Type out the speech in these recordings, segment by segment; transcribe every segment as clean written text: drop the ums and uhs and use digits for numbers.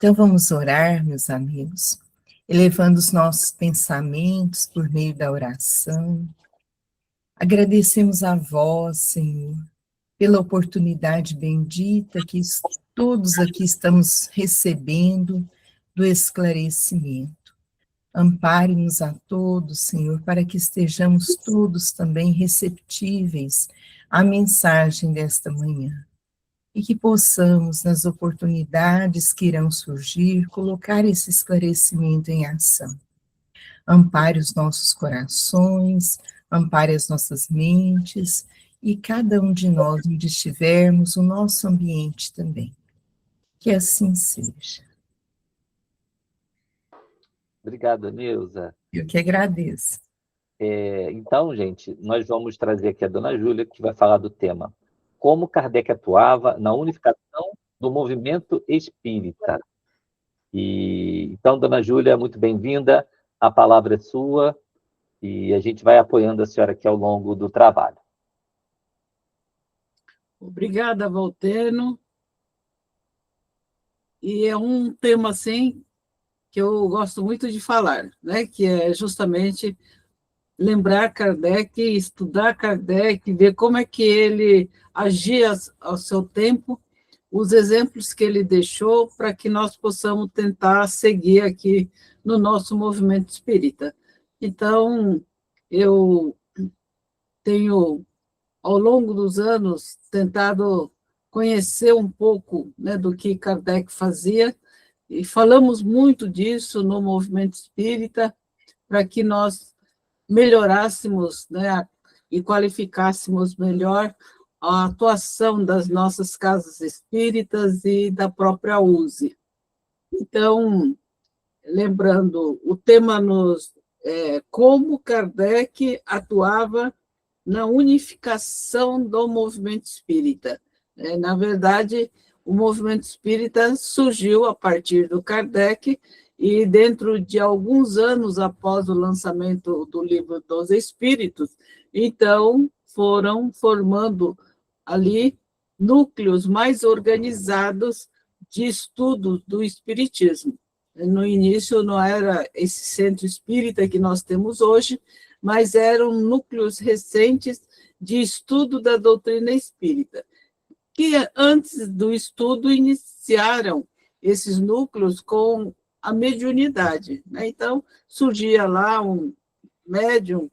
Então vamos orar, meus amigos, elevando os nossos pensamentos por meio da oração. Agradecemos a vós, Senhor, pela oportunidade bendita que todos aqui estamos recebendo do esclarecimento. Ampare-nos a todos, Senhor, para que estejamos todos também receptíveis à mensagem desta manhã. E que possamos, nas oportunidades que irão surgir, colocar esse esclarecimento em ação. Ampare os nossos corações, ampare as nossas mentes, e cada um de nós, onde estivermos, o nosso ambiente também. Que assim seja. Obrigado, Neuza. Eu que agradeço. Então, gente, nós vamos trazer aqui a dona Júlia, que vai falar do tema Como Kardec atuava na unificação do movimento espírita. Então, dona Júlia, muito bem-vinda, a palavra é sua, e a gente vai apoiando a senhora aqui ao longo do trabalho. Obrigada, Valteno. E é um tema, assim, que eu gosto muito de falar, né? Que é justamente lembrar Kardec, estudar Kardec, ver como é que ele agia ao seu tempo, os exemplos que ele deixou para que nós possamos tentar seguir aqui no nosso movimento espírita. Então, eu tenho, ao longo dos anos, tentado conhecer um pouco, né, do que Kardec fazia, e falamos muito disso no movimento espírita, para que nós melhorássemos, né, e qualificássemos melhor a atuação das nossas casas espíritas e da própria USE. Então, lembrando, o tema como Kardec atuava na unificação do movimento espírita. Na verdade, o movimento espírita surgiu a partir do Kardec, e dentro de alguns anos após o lançamento do Livro dos Espíritos, então foram formando ali núcleos mais organizados de estudo do espiritismo. No início não era esse centro espírita que nós temos hoje, mas eram núcleos recentes de estudo da doutrina espírita, que antes do estudo iniciaram esses núcleos com a mediunidade, né? Então, surgia lá um médium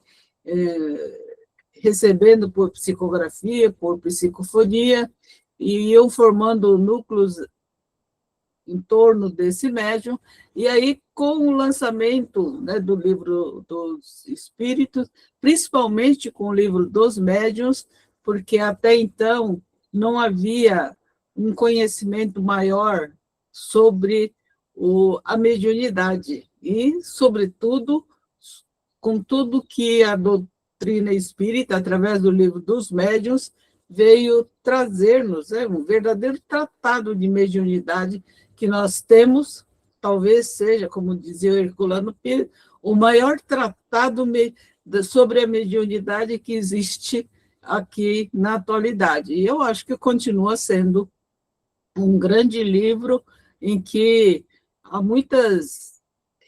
recebendo por psicografia, por psicofonia, e iam formando núcleos em torno desse médium, e aí, com o lançamento, né, do Livro dos Espíritos, principalmente com o Livro dos Médiuns, porque até então não havia um conhecimento maior sobre a mediunidade, e, sobretudo, com tudo que a doutrina espírita, através do Livro dos Médiuns, veio trazer-nos, um verdadeiro tratado de mediunidade que nós temos, talvez seja, como dizia o Herculano Pires, o maior tratado sobre a mediunidade que existe aqui na atualidade. E eu acho que continua sendo um grande livro em que há muitas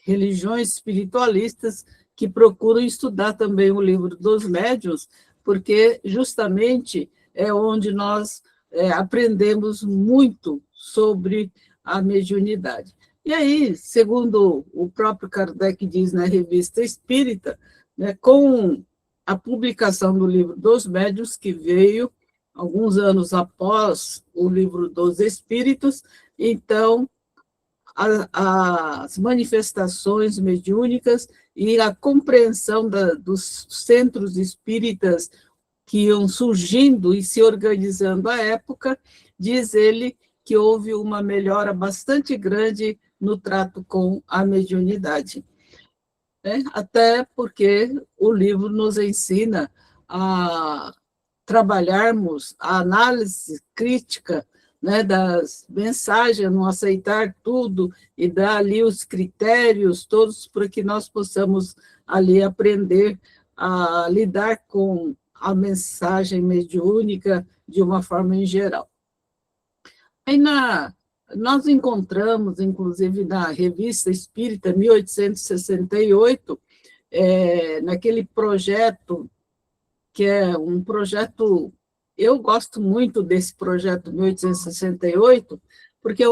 religiões espiritualistas que procuram estudar também o Livro dos Médiuns, porque justamente é onde nós aprendemos muito sobre a mediunidade. E aí, segundo o próprio Kardec diz na Revista Espírita, né, com a publicação do Livro dos Médiuns, que veio alguns anos após o Livro dos Espíritos, então as manifestações mediúnicas e a compreensão dos centros espíritas que iam surgindo e se organizando à época, diz ele que houve uma melhora bastante grande no trato com a mediunidade. Até porque o livro nos ensina a trabalharmos a análise crítica, né, das mensagens, não aceitar tudo e dar ali os critérios todos para que nós possamos ali aprender a lidar com a mensagem mediúnica de uma forma em geral. Aí nós encontramos, inclusive, na Revista Espírita, 1868, naquele projeto, que é um projeto... Eu gosto muito desse projeto 1868, porque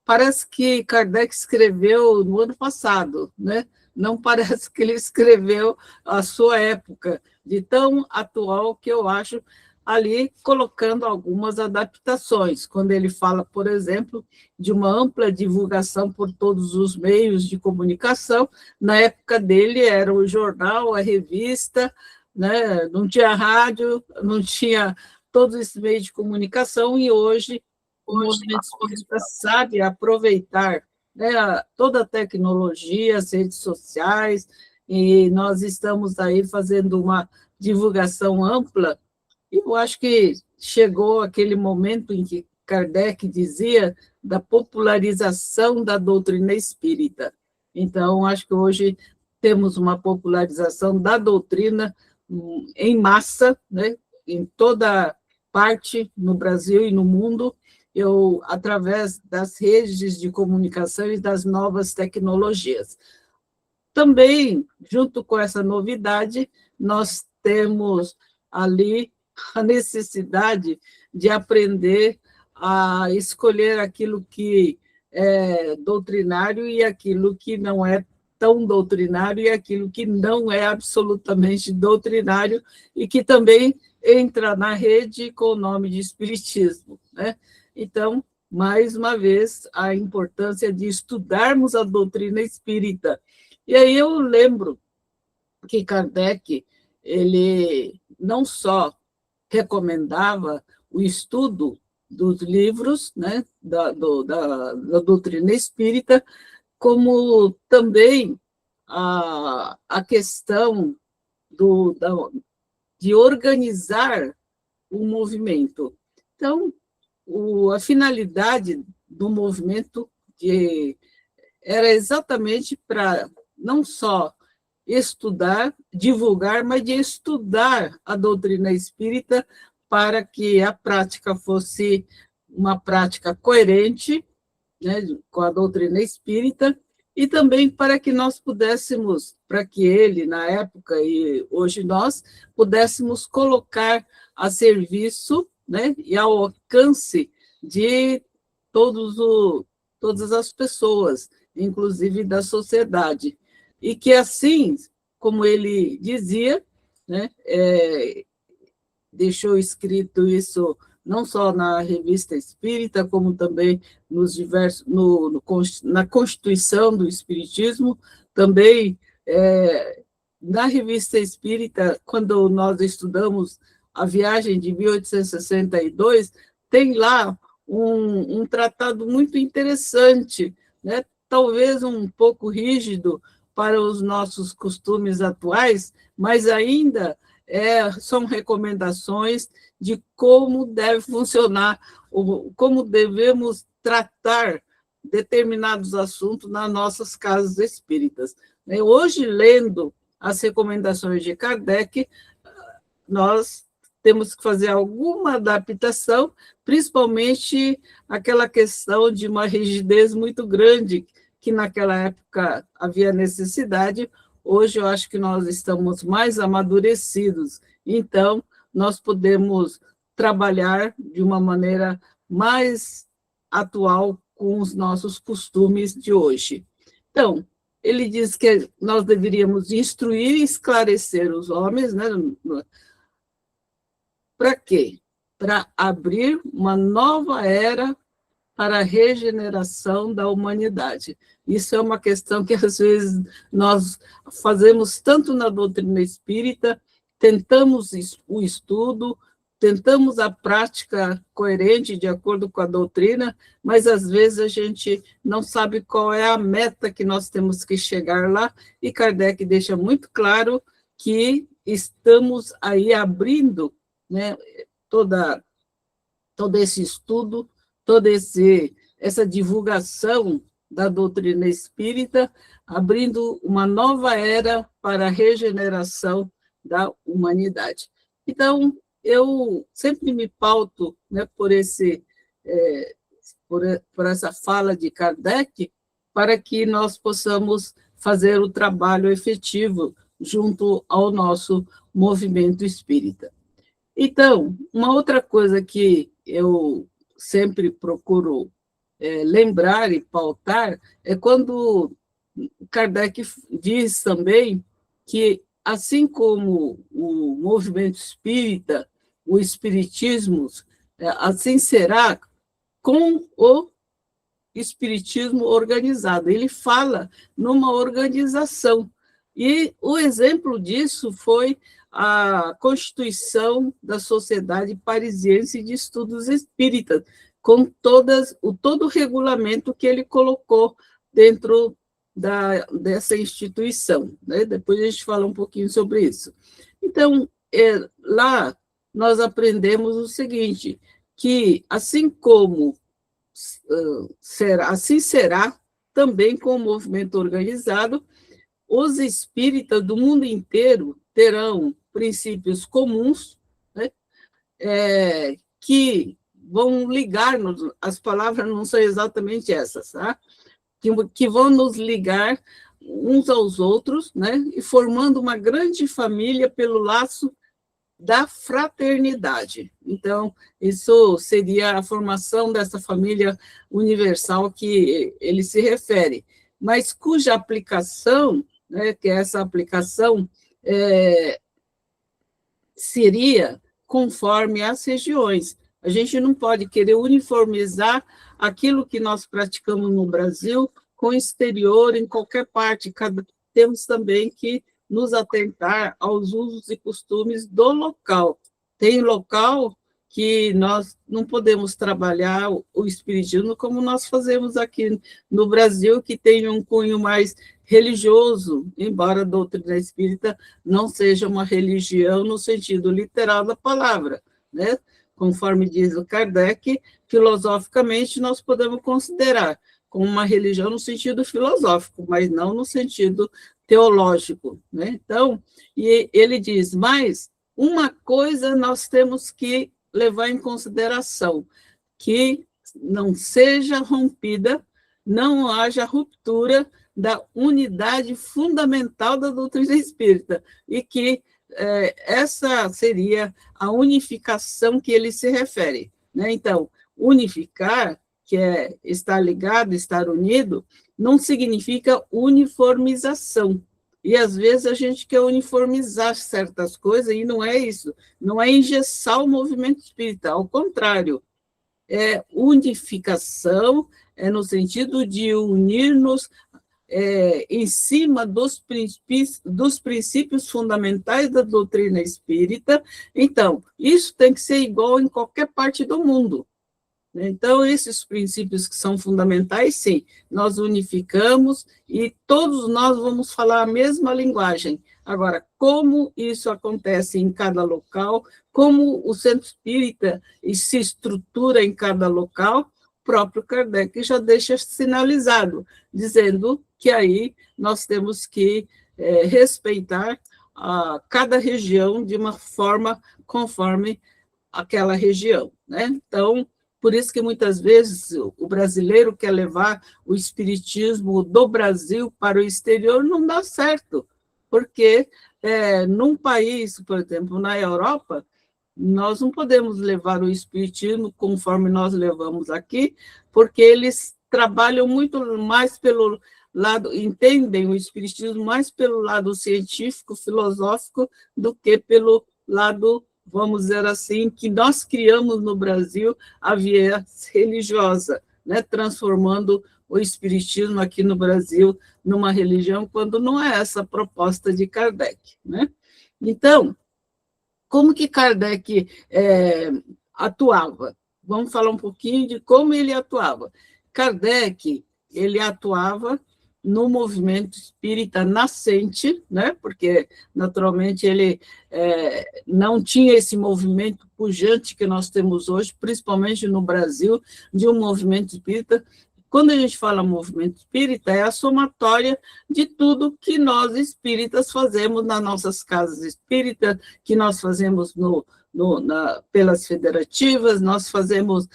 parece que Kardec escreveu no ano passado, né? Não parece que ele escreveu a sua época, de tão atual que eu acho, ali colocando algumas adaptações, quando ele fala, por exemplo, de uma ampla divulgação por todos os meios de comunicação. Na época dele era o jornal, a revista, né? Não tinha rádio, não tinha todos esses meios de comunicação, e hoje o movimento espírita sabe aproveitar, né, toda a tecnologia, as redes sociais, e nós estamos aí fazendo uma divulgação ampla. E eu acho que chegou aquele momento em que Kardec dizia da popularização da doutrina espírita. Então, acho que hoje temos uma popularização da doutrina em massa, né, em toda parte, no Brasil e no mundo, através das redes de comunicação e das novas tecnologias. Também, junto com essa novidade, nós temos ali a necessidade de aprender a escolher aquilo que é doutrinário e aquilo que não é tão doutrinário, e aquilo que não é absolutamente doutrinário, e que também entra na rede com o nome de espiritismo, né? Então, mais uma vez, a importância de estudarmos a doutrina espírita. E aí eu lembro que Kardec, ele não só recomendava o estudo dos livros, né, da doutrina espírita, como também a questão de organizar o movimento. Então, a finalidade do movimento era exatamente para não só estudar, divulgar, mas de estudar a doutrina espírita para que a prática fosse uma prática coerente, né, com a doutrina espírita, e também para que nós pudéssemos, para que ele, na época, e hoje nós, pudéssemos colocar a serviço, né, e ao alcance de todas as pessoas, inclusive da sociedade. E que assim, como ele dizia, né, deixou escrito isso não só na Revista Espírita, como também na Constituição do Espiritismo, também na Revista Espírita, quando nós estudamos a viagem de 1862, tem lá um tratado muito interessante, né? Talvez um pouco rígido para os nossos costumes atuais, mas ainda são recomendações de como deve funcionar, como devemos tratar determinados assuntos nas nossas casas espíritas. Hoje, lendo as recomendações de Kardec, nós temos que fazer alguma adaptação, principalmente aquela questão de uma rigidez muito grande, que naquela época havia necessidade. Hoje eu acho que nós estamos mais amadurecidos, então nós podemos trabalhar de uma maneira mais atual com os nossos costumes de hoje. Então, ele diz que nós deveríamos instruir e esclarecer os homens, né? Para quê? Para abrir uma nova era para a regeneração da humanidade. Isso é uma questão que, às vezes, nós fazemos tanto na doutrina espírita, tentamos o estudo, tentamos a prática coerente de acordo com a doutrina, mas, às vezes, a gente não sabe qual é a meta que nós temos que chegar lá, e Kardec deixa muito claro que estamos aí abrindo, né, todo esse estudo, toda essa divulgação da doutrina espírita, abrindo uma nova era para a regeneração da humanidade. Então, eu sempre me pauto, né, por por essa fala de Kardec, para que nós possamos fazer o trabalho efetivo junto ao nosso movimento espírita. Então, uma outra coisa que eu sempre procuro lembrar e pautar é quando Kardec diz também que, assim como o movimento espírita, o espiritismo, assim será com o espiritismo organizado. Ele fala numa organização. E o exemplo disso foi a Constituição da Sociedade Parisiense de Estudos Espíritas, com todo o regulamento que ele colocou dentro dessa instituição. Né? Depois a gente fala um pouquinho sobre isso. Então, lá nós aprendemos o seguinte, que assim como assim será também com o movimento organizado, os espíritas do mundo inteiro terão princípios comuns, né, que vão ligar-nos, as palavras não são exatamente essas, tá? Que vão nos ligar uns aos outros, né, e formando uma grande família pelo laço da fraternidade. Então, isso seria a formação dessa família universal que ele se refere, mas cuja aplicação, né, que essa aplicação seria conforme as regiões. A gente não pode querer uniformizar aquilo que nós praticamos no Brasil com o exterior, em qualquer parte. Temos também que nos atentar aos usos e costumes do local. Tem local que nós não podemos trabalhar o espiritismo como nós fazemos aqui no Brasil, que tem um cunho mais religioso, embora a doutrina espírita não seja uma religião no sentido literal da palavra, né? Conforme diz o Kardec, filosoficamente nós podemos considerar como uma religião no sentido filosófico, mas não no sentido teológico, né? Então, e ele diz, mas uma coisa nós temos que levar em consideração, que não seja rompida, não haja ruptura da unidade fundamental da doutrina espírita, e que essa seria a unificação que ele se refere, né? Então, unificar, que é estar ligado, estar unido, não significa uniformização. E, às vezes, a gente quer uniformizar certas coisas, e não é isso. Não é engessar o movimento espírita, ao contrário. É unificação, é no sentido de unir-nos em cima dos princípios fundamentais da doutrina espírita. Então, isso tem que ser igual em qualquer parte do mundo. Então, esses princípios que são fundamentais, sim, nós unificamos e todos nós vamos falar a mesma linguagem. Agora, como isso acontece em cada local, como o centro espírita se estrutura em cada local, o próprio Kardec já deixa sinalizado, dizendo que aí nós temos que respeitar cada região de uma forma conforme aquela região, né? Então, por isso que muitas vezes o brasileiro quer levar o espiritismo do Brasil para o exterior, não dá certo, porque num país, por exemplo, na Europa, nós não podemos levar o espiritismo conforme nós levamos aqui, porque eles trabalham muito mais pelo lado, entendem o espiritismo mais pelo lado científico, filosófico, do que pelo lado, vamos dizer assim, que nós criamos no Brasil a viés religiosa, né? Transformando o espiritismo aqui no Brasil numa religião, quando não é essa a proposta de Kardec, né? Então, como que Kardec atuava? Vamos falar um pouquinho de como ele atuava. Kardec, ele atuava no movimento espírita nascente, né? Porque, naturalmente, ele não tinha esse movimento pujante que nós temos hoje, principalmente no Brasil, de um movimento espírita quando a gente fala movimento espírita, é a somatória de tudo que nós espíritas fazemos nas nossas casas espíritas, que nós fazemos pelas federativas, nós fazemos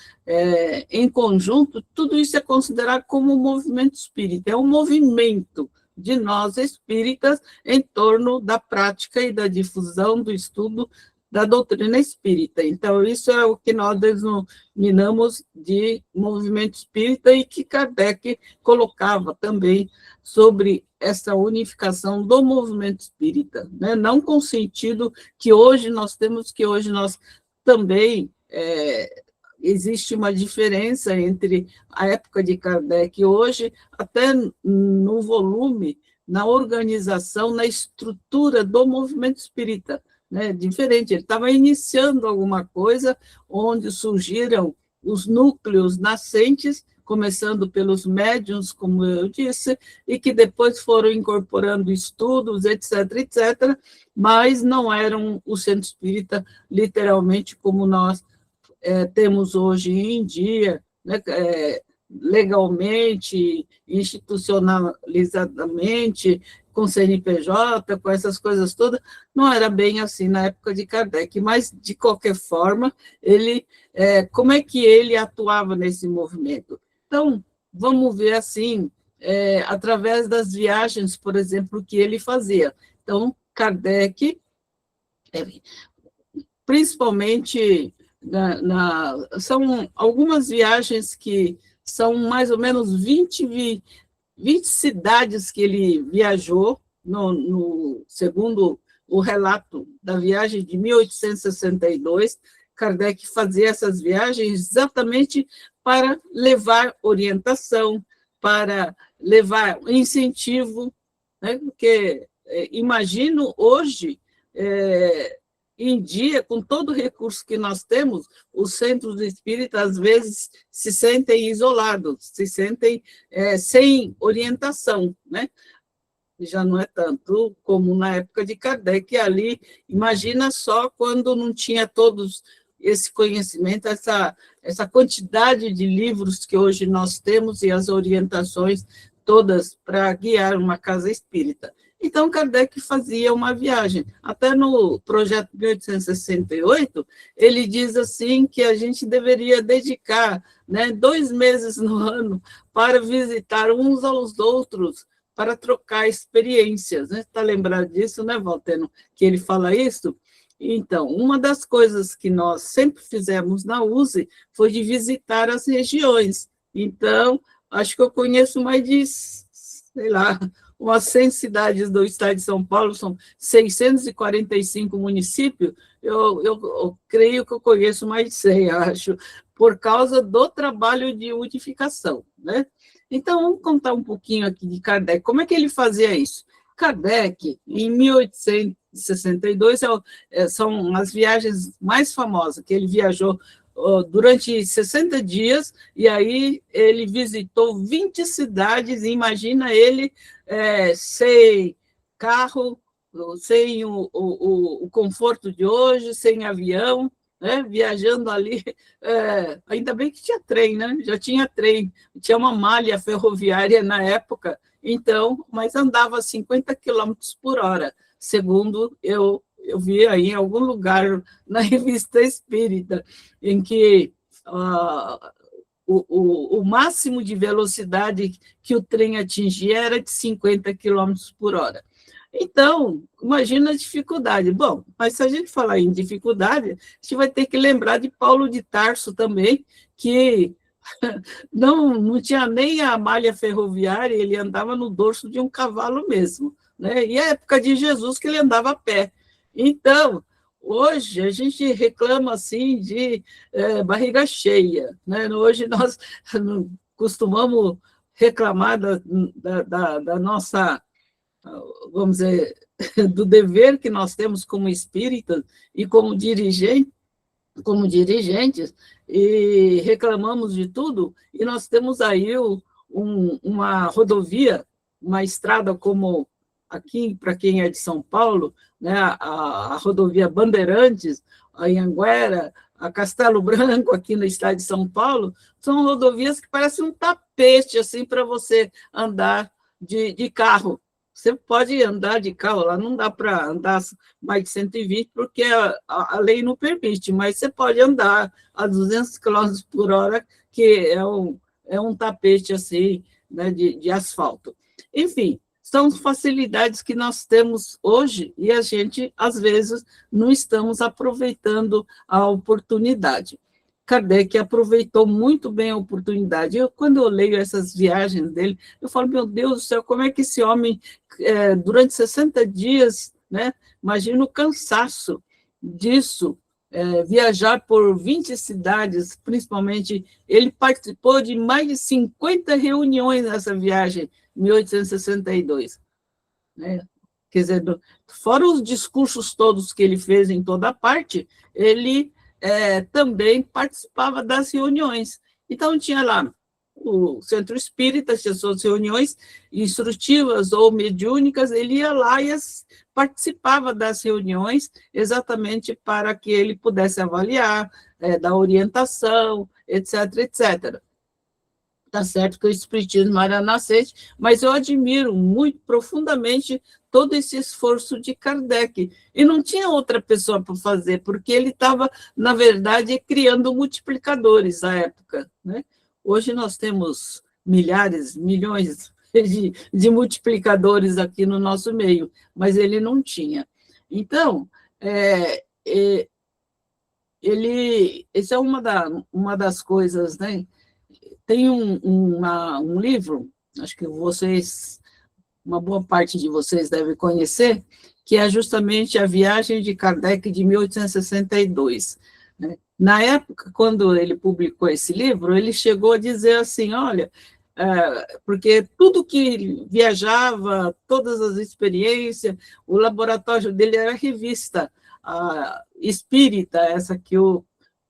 em conjunto, tudo isso é considerado como um movimento espírita, é um movimento de nós espíritas em torno da prática e da difusão do estudo da doutrina espírita. Então, isso é o que nós denominamos de movimento espírita e que Kardec colocava também sobre essa unificação do movimento espírita, né? Não com o sentido que hoje nós temos, que hoje nós também existe uma diferença entre a época de Kardec e hoje, até no volume, na organização, na estrutura do movimento espírita, né? Diferente, ele estava iniciando alguma coisa onde surgiram os núcleos nascentes, começando pelos médiuns, como eu disse, e que depois foram incorporando estudos, etc., etc., mas não eram o centro espírita, literalmente, como nós temos hoje em dia, né, legalmente, institucionalizadamente, com CNPJ, com essas coisas todas, não era bem assim na época de Kardec, mas, de qualquer forma, como é que ele atuava nesse movimento? Então, vamos ver assim, através das viagens, por exemplo, que ele fazia. Então, Kardec, principalmente, são algumas viagens que são mais ou menos 20 cidades que ele viajou, segundo o relato da viagem de 1862, Kardec fazia essas viagens exatamente para levar orientação, para levar incentivo, né? Porque imagino hoje, em dia, com todo o recurso que nós temos, os centros espíritas, às vezes, se sentem isolados, se sentem sem orientação, né? Já não é tanto como na época de Kardec, ali, imagina só quando não tinha todos esse conhecimento, essa quantidade de livros que hoje nós temos e as orientações todas para guiar uma casa espírita. Então, Kardec fazia uma viagem. Até no projeto 1868, ele diz assim que a gente deveria dedicar, né, 2 meses no ano para visitar uns aos outros, para trocar experiências. Né? Está lembrado disso, né, Valteno? Que ele fala isso? Então, uma das coisas que nós sempre fizemos na USE foi de visitar as regiões. Então, acho que eu conheço mais de, sei lá, umas 100 cidades do estado de São Paulo, são 645 municípios, eu creio que eu conheço mais de 100, acho, por causa do trabalho de unificação, né? Então, vamos contar um pouquinho aqui de Kardec. Como é que ele fazia isso? Kardec, em 1862, são as viagens mais famosas, que ele viajou durante 60 dias, e aí ele visitou 20 cidades, e imagina ele sem carro, sem o conforto de hoje, sem avião, né, viajando ali, ainda bem que tinha trem, né? Já tinha trem, tinha uma malha ferroviária na época, então, mas andava a 50 quilômetros por hora, segundo eu vi aí em algum lugar na Revista Espírita, em que o máximo de velocidade que o trem atingia era de 50 quilômetros por hora. Então, imagina a dificuldade. Bom, mas se a gente falar em dificuldade, a gente vai ter que lembrar de Paulo de Tarso também, que não tinha nem a malha ferroviária, ele andava no dorso de um cavalo mesmo, né? E a época de Jesus que ele andava a pé. Então, hoje a gente reclama assim de barriga cheia, né? Hoje nós costumamos reclamar da nossa, vamos dizer, do dever que nós temos como espíritas e como dirigentes, e reclamamos de tudo, e nós temos aí uma rodovia, uma estrada como aqui, para quem é de São Paulo, né, a rodovia Bandeirantes, a Anhanguera, a Castelo Branco, aqui no estado de São Paulo, são rodovias que parecem um tapete assim, para você andar de carro. Você pode andar de carro, lá não dá para andar mais de 120, porque a lei não permite, mas você pode andar a 200 km por hora, que é um tapete assim, né, de asfalto. Enfim, são facilidades que nós temos hoje e a gente, às vezes, não estamos aproveitando a oportunidade. Kardec aproveitou muito bem a oportunidade. Quando eu leio essas viagens dele, eu falo, meu Deus do céu, como é que esse homem, durante 60 dias, né, imagina o cansaço disso, viajar por 20 cidades, principalmente, ele participou de mais de 50 reuniões nessa viagem, em 1862. Né? Quer dizer, fora os discursos todos que ele fez em toda parte, ele também participava das reuniões. Então, tinha lá o Centro Espírita, tinha suas reuniões instrutivas ou mediúnicas, ele ia lá e participava das reuniões exatamente para que ele pudesse avaliar, dar orientação, etc., etc. Está certo que o Espiritismo era nascente, mas eu admiro muito profundamente todo esse esforço de Kardec. E não tinha outra pessoa para fazer, porque ele estava, na verdade, criando multiplicadores à época. Né? Hoje nós temos milhares, milhões de multiplicadores aqui no nosso meio, mas ele não tinha. Então, essa é uma das coisas, né? Tem um livro, acho que uma boa parte de vocês deve conhecer, que é justamente A Viagem de Kardec de 1862. Né? Na época, quando ele publicou esse livro, ele chegou a dizer assim, olha, porque tudo que viajava, todas as experiências, o laboratório dele era revista espírita, essa que o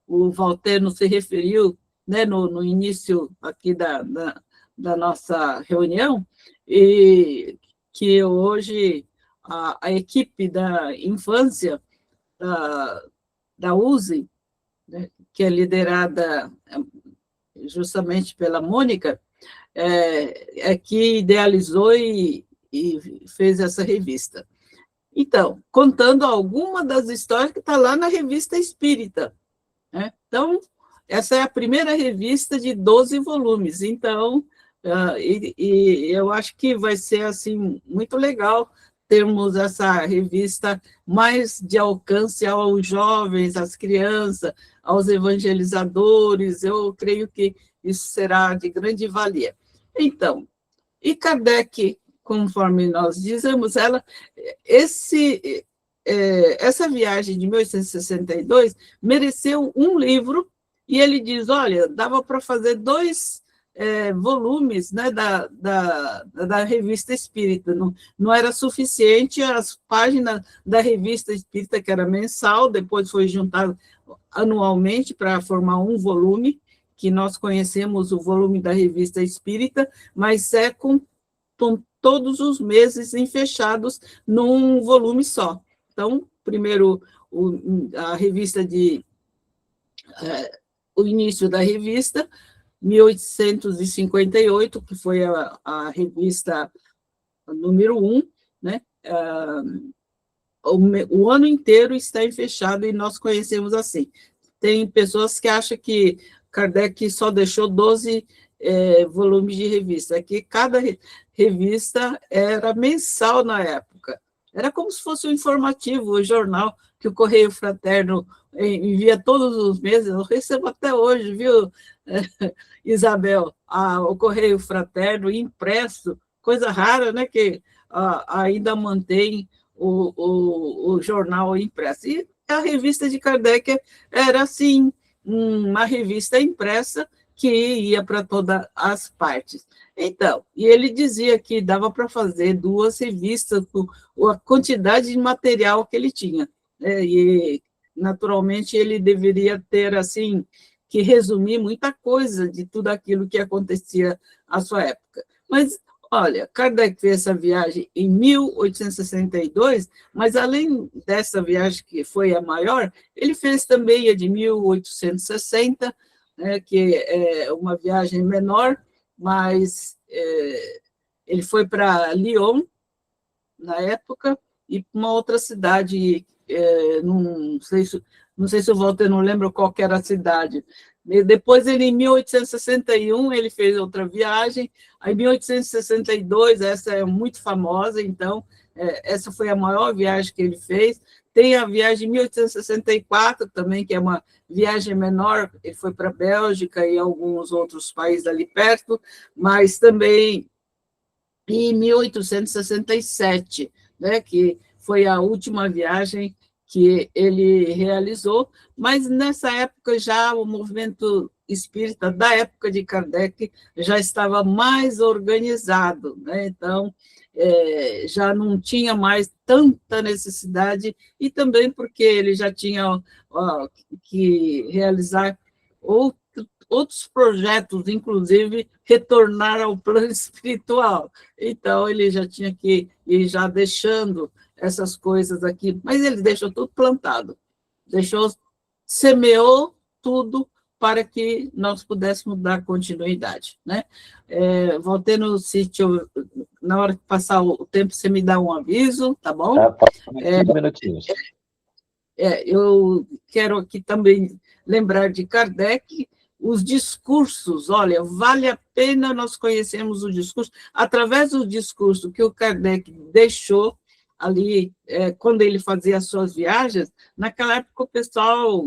Walter se referiu, né, no início aqui da nossa reunião, e que hoje a equipe da infância da USE, né, que é liderada justamente pela Mônica, que idealizou e fez essa revista. Então, contando alguma das histórias que está lá na Revista Espírita. Né? Então, essa é a primeira revista de 12 volumes, então, eu acho que vai ser assim, muito legal termos essa revista mais de alcance aos jovens, às crianças, aos evangelizadores, eu creio que isso será de grande valia. Então, e Kardec, conforme nós dizemos, essa viagem de 1862 mereceu um livro, e ele diz, olha, dava para fazer 2 volumes, né, da Revista Espírita, não era suficiente as páginas da Revista Espírita, que era mensal, depois foi juntado anualmente para formar um volume, que nós conhecemos o volume da Revista Espírita, mas com todos os meses fechados num volume só. Então, primeiro, a revista o início da revista, 1858, que foi a revista número 1, né? O ano inteiro está fechado e nós conhecemos assim. Tem pessoas que acham que Kardec só deixou 12 volumes de revista, que cada revista era mensal na época. Era como se fosse um informativo, o jornal que o Correio Fraterno envia todos os meses. Eu recebo até hoje, viu, Isabel? O Correio Fraterno impresso, coisa rara, né, que ainda mantém o jornal impresso. E a revista de Kardec era, assim, uma revista impressa que ia para todas as partes. Então, e ele dizia que dava para fazer 2 revistas com a quantidade de material que ele tinha. E, naturalmente, ele deveria ter, assim, que resumir muita coisa de tudo aquilo que acontecia à sua época. Mas Olha, Kardec fez essa viagem em 1862, mas além dessa viagem, que foi a maior, ele fez também a de 1860, né, que é uma viagem menor, mas ele foi para Lyon, na época, e uma outra cidade, não sei se o Walter não lembra qual que era a cidade. E depois, em 1861, ele fez outra viagem. Aí, em 1862, essa é muito famosa, então, essa foi a maior viagem que ele fez. Tem a viagem de 1864 também, que é uma viagem menor, ele foi para a Bélgica e alguns outros países ali perto, mas também em 1867, né, que foi a última viagem que ele realizou, mas nessa época já o movimento espírita da época de Kardec já estava mais organizado, né? Então já não tinha mais tanta necessidade, e também porque ele já tinha que realizar outros projetos, inclusive retornar ao plano espiritual. Então, ele já tinha que ir já deixando essas coisas aqui, mas ele deixou tudo plantado, semeou tudo para que nós pudéssemos dar continuidade, né? Voltei no sítio, na hora que passar o tempo, você me dá um aviso, tá bom? Tá, 5 minutinhos. Eu quero aqui também lembrar de Kardec, os discursos. Olha, vale a pena nós conhecermos o discurso, através do discurso que o Kardec deixou ali, quando ele fazia as suas viagens. Naquela época o pessoal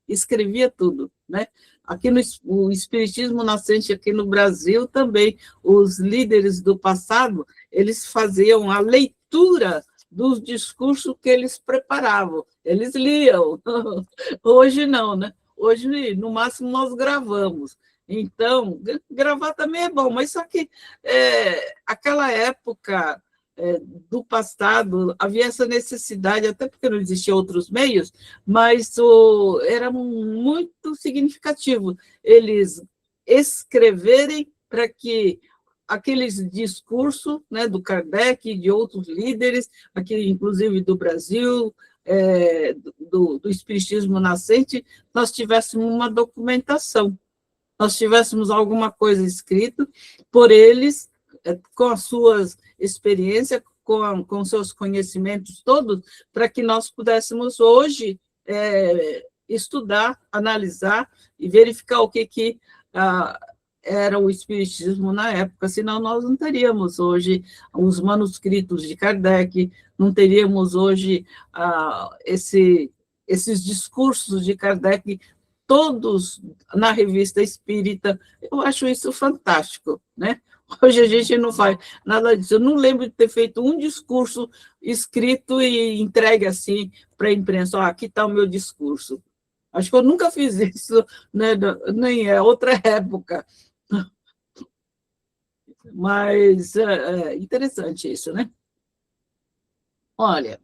escrevia tudo, né? Aqui o Espiritismo nascente aqui no Brasil também, os líderes do passado, eles faziam a leitura dos discursos que eles preparavam, eles liam. Hoje não, né? Hoje, no máximo, nós gravamos. Então, gravar também é bom, mas só que aquela época do passado havia essa necessidade, até porque não existiam outros meios, mas era muito significativo eles escreverem para que aqueles discursos, né, do Kardec e de outros líderes, aqui, inclusive do Brasil, do Espiritismo nascente, nós tivéssemos uma documentação, nós tivéssemos alguma coisa escrita por eles, com as suas experiências, com seus conhecimentos todos, para que nós pudéssemos hoje estudar, analisar e verificar o que era o Espiritismo na época, senão nós não teríamos hoje os manuscritos de Kardec, não teríamos hoje esses discursos de Kardec, todos na Revista Espírita. Eu acho isso fantástico, né? Hoje a gente não faz nada disso. Eu não lembro de ter feito um discurso escrito e entregue assim para a imprensa. Aqui está o meu discurso. Acho que eu nunca fiz isso, né? Nem é outra época. Mas é interessante isso, né? Olha,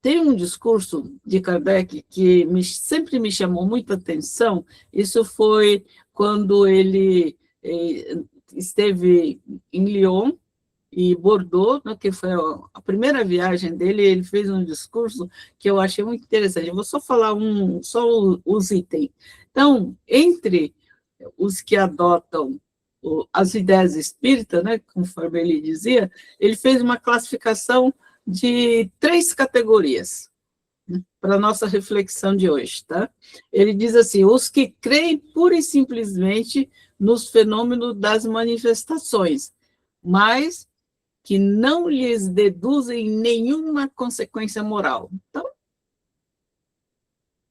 tem um discurso de Kardec que sempre me chamou muita atenção. Isso foi quando ele esteve em Lyon e Bordeaux, né, que foi a primeira viagem dele. Ele fez um discurso que eu achei muito interessante. Eu vou só falar só os itens. Então, entre os que adotam as ideias espíritas, né, conforme ele dizia, ele fez uma classificação de 3 categorias, né, para a nossa reflexão de hoje, tá? Ele diz assim: os que creem pura e simplesmente nos fenômenos das manifestações, mas que não lhes deduzem nenhuma consequência moral. Então,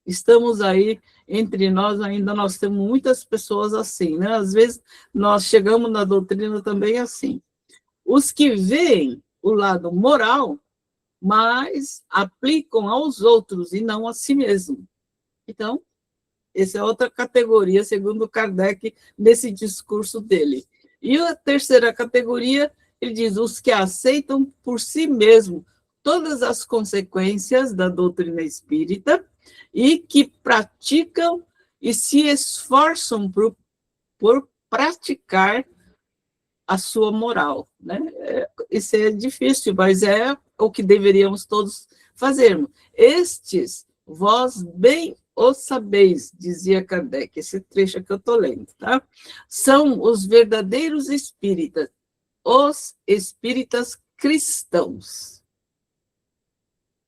estamos aí, entre nós ainda nós temos muitas pessoas assim, né? Às vezes nós chegamos na doutrina também assim. Os que veem o lado moral, mas aplicam aos outros e não a si mesmo. Então, essa é outra categoria, segundo Kardec, nesse discurso dele. E a terceira categoria, ele diz: os que aceitam por si mesmo todas as consequências da doutrina espírita e que praticam e se esforçam por praticar a sua moral, né? Isso é difícil, mas é o que deveríamos todos fazermos. Estes, vós bem o sabeis, dizia Kardec, esse trecho que eu estou lendo, tá? São os verdadeiros espíritas, os espíritas cristãos.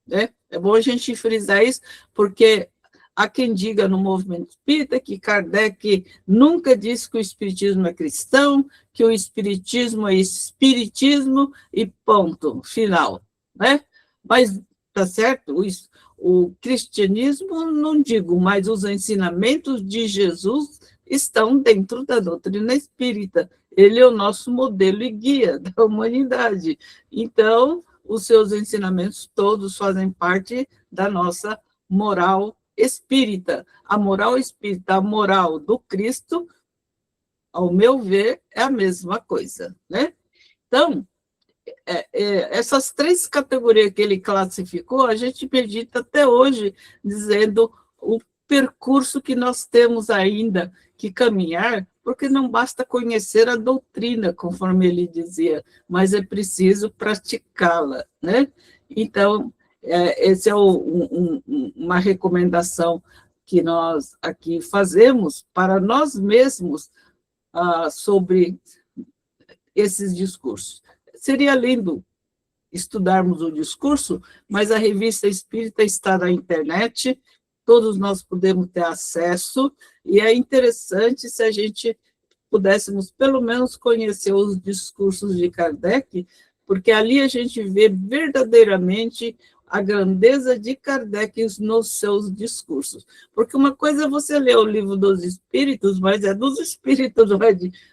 Né? É bom a gente frisar isso, porque há quem diga no movimento espírita que Kardec nunca disse que o espiritismo é cristão, que o espiritismo é espiritismo e ponto, final. Né? Mas, tá certo, o cristianismo, não digo, mas os ensinamentos de Jesus estão dentro da doutrina espírita. Ele é o nosso modelo e guia da humanidade. Então, os seus ensinamentos todos fazem parte da nossa moral espírita. A moral espírita, a moral do Cristo, ao meu ver, é a mesma coisa, né? Então, essas três categorias que ele classificou, a gente medita até hoje, dizendo o percurso que nós temos ainda que caminhar, porque não basta conhecer a doutrina, conforme ele dizia, mas é preciso praticá-la, né? Então, essa é uma recomendação que nós aqui fazemos para nós mesmos sobre esses discursos. Seria lindo estudarmos o discurso, mas a Revista Espírita está na internet, todos nós podemos ter acesso, e é interessante se a gente pudéssemos, pelo menos, conhecer os discursos de Kardec, porque ali a gente vê verdadeiramente a grandeza de Kardec nos seus discursos. Porque uma coisa é você ler o livro dos Espíritos, mas é dos Espíritos,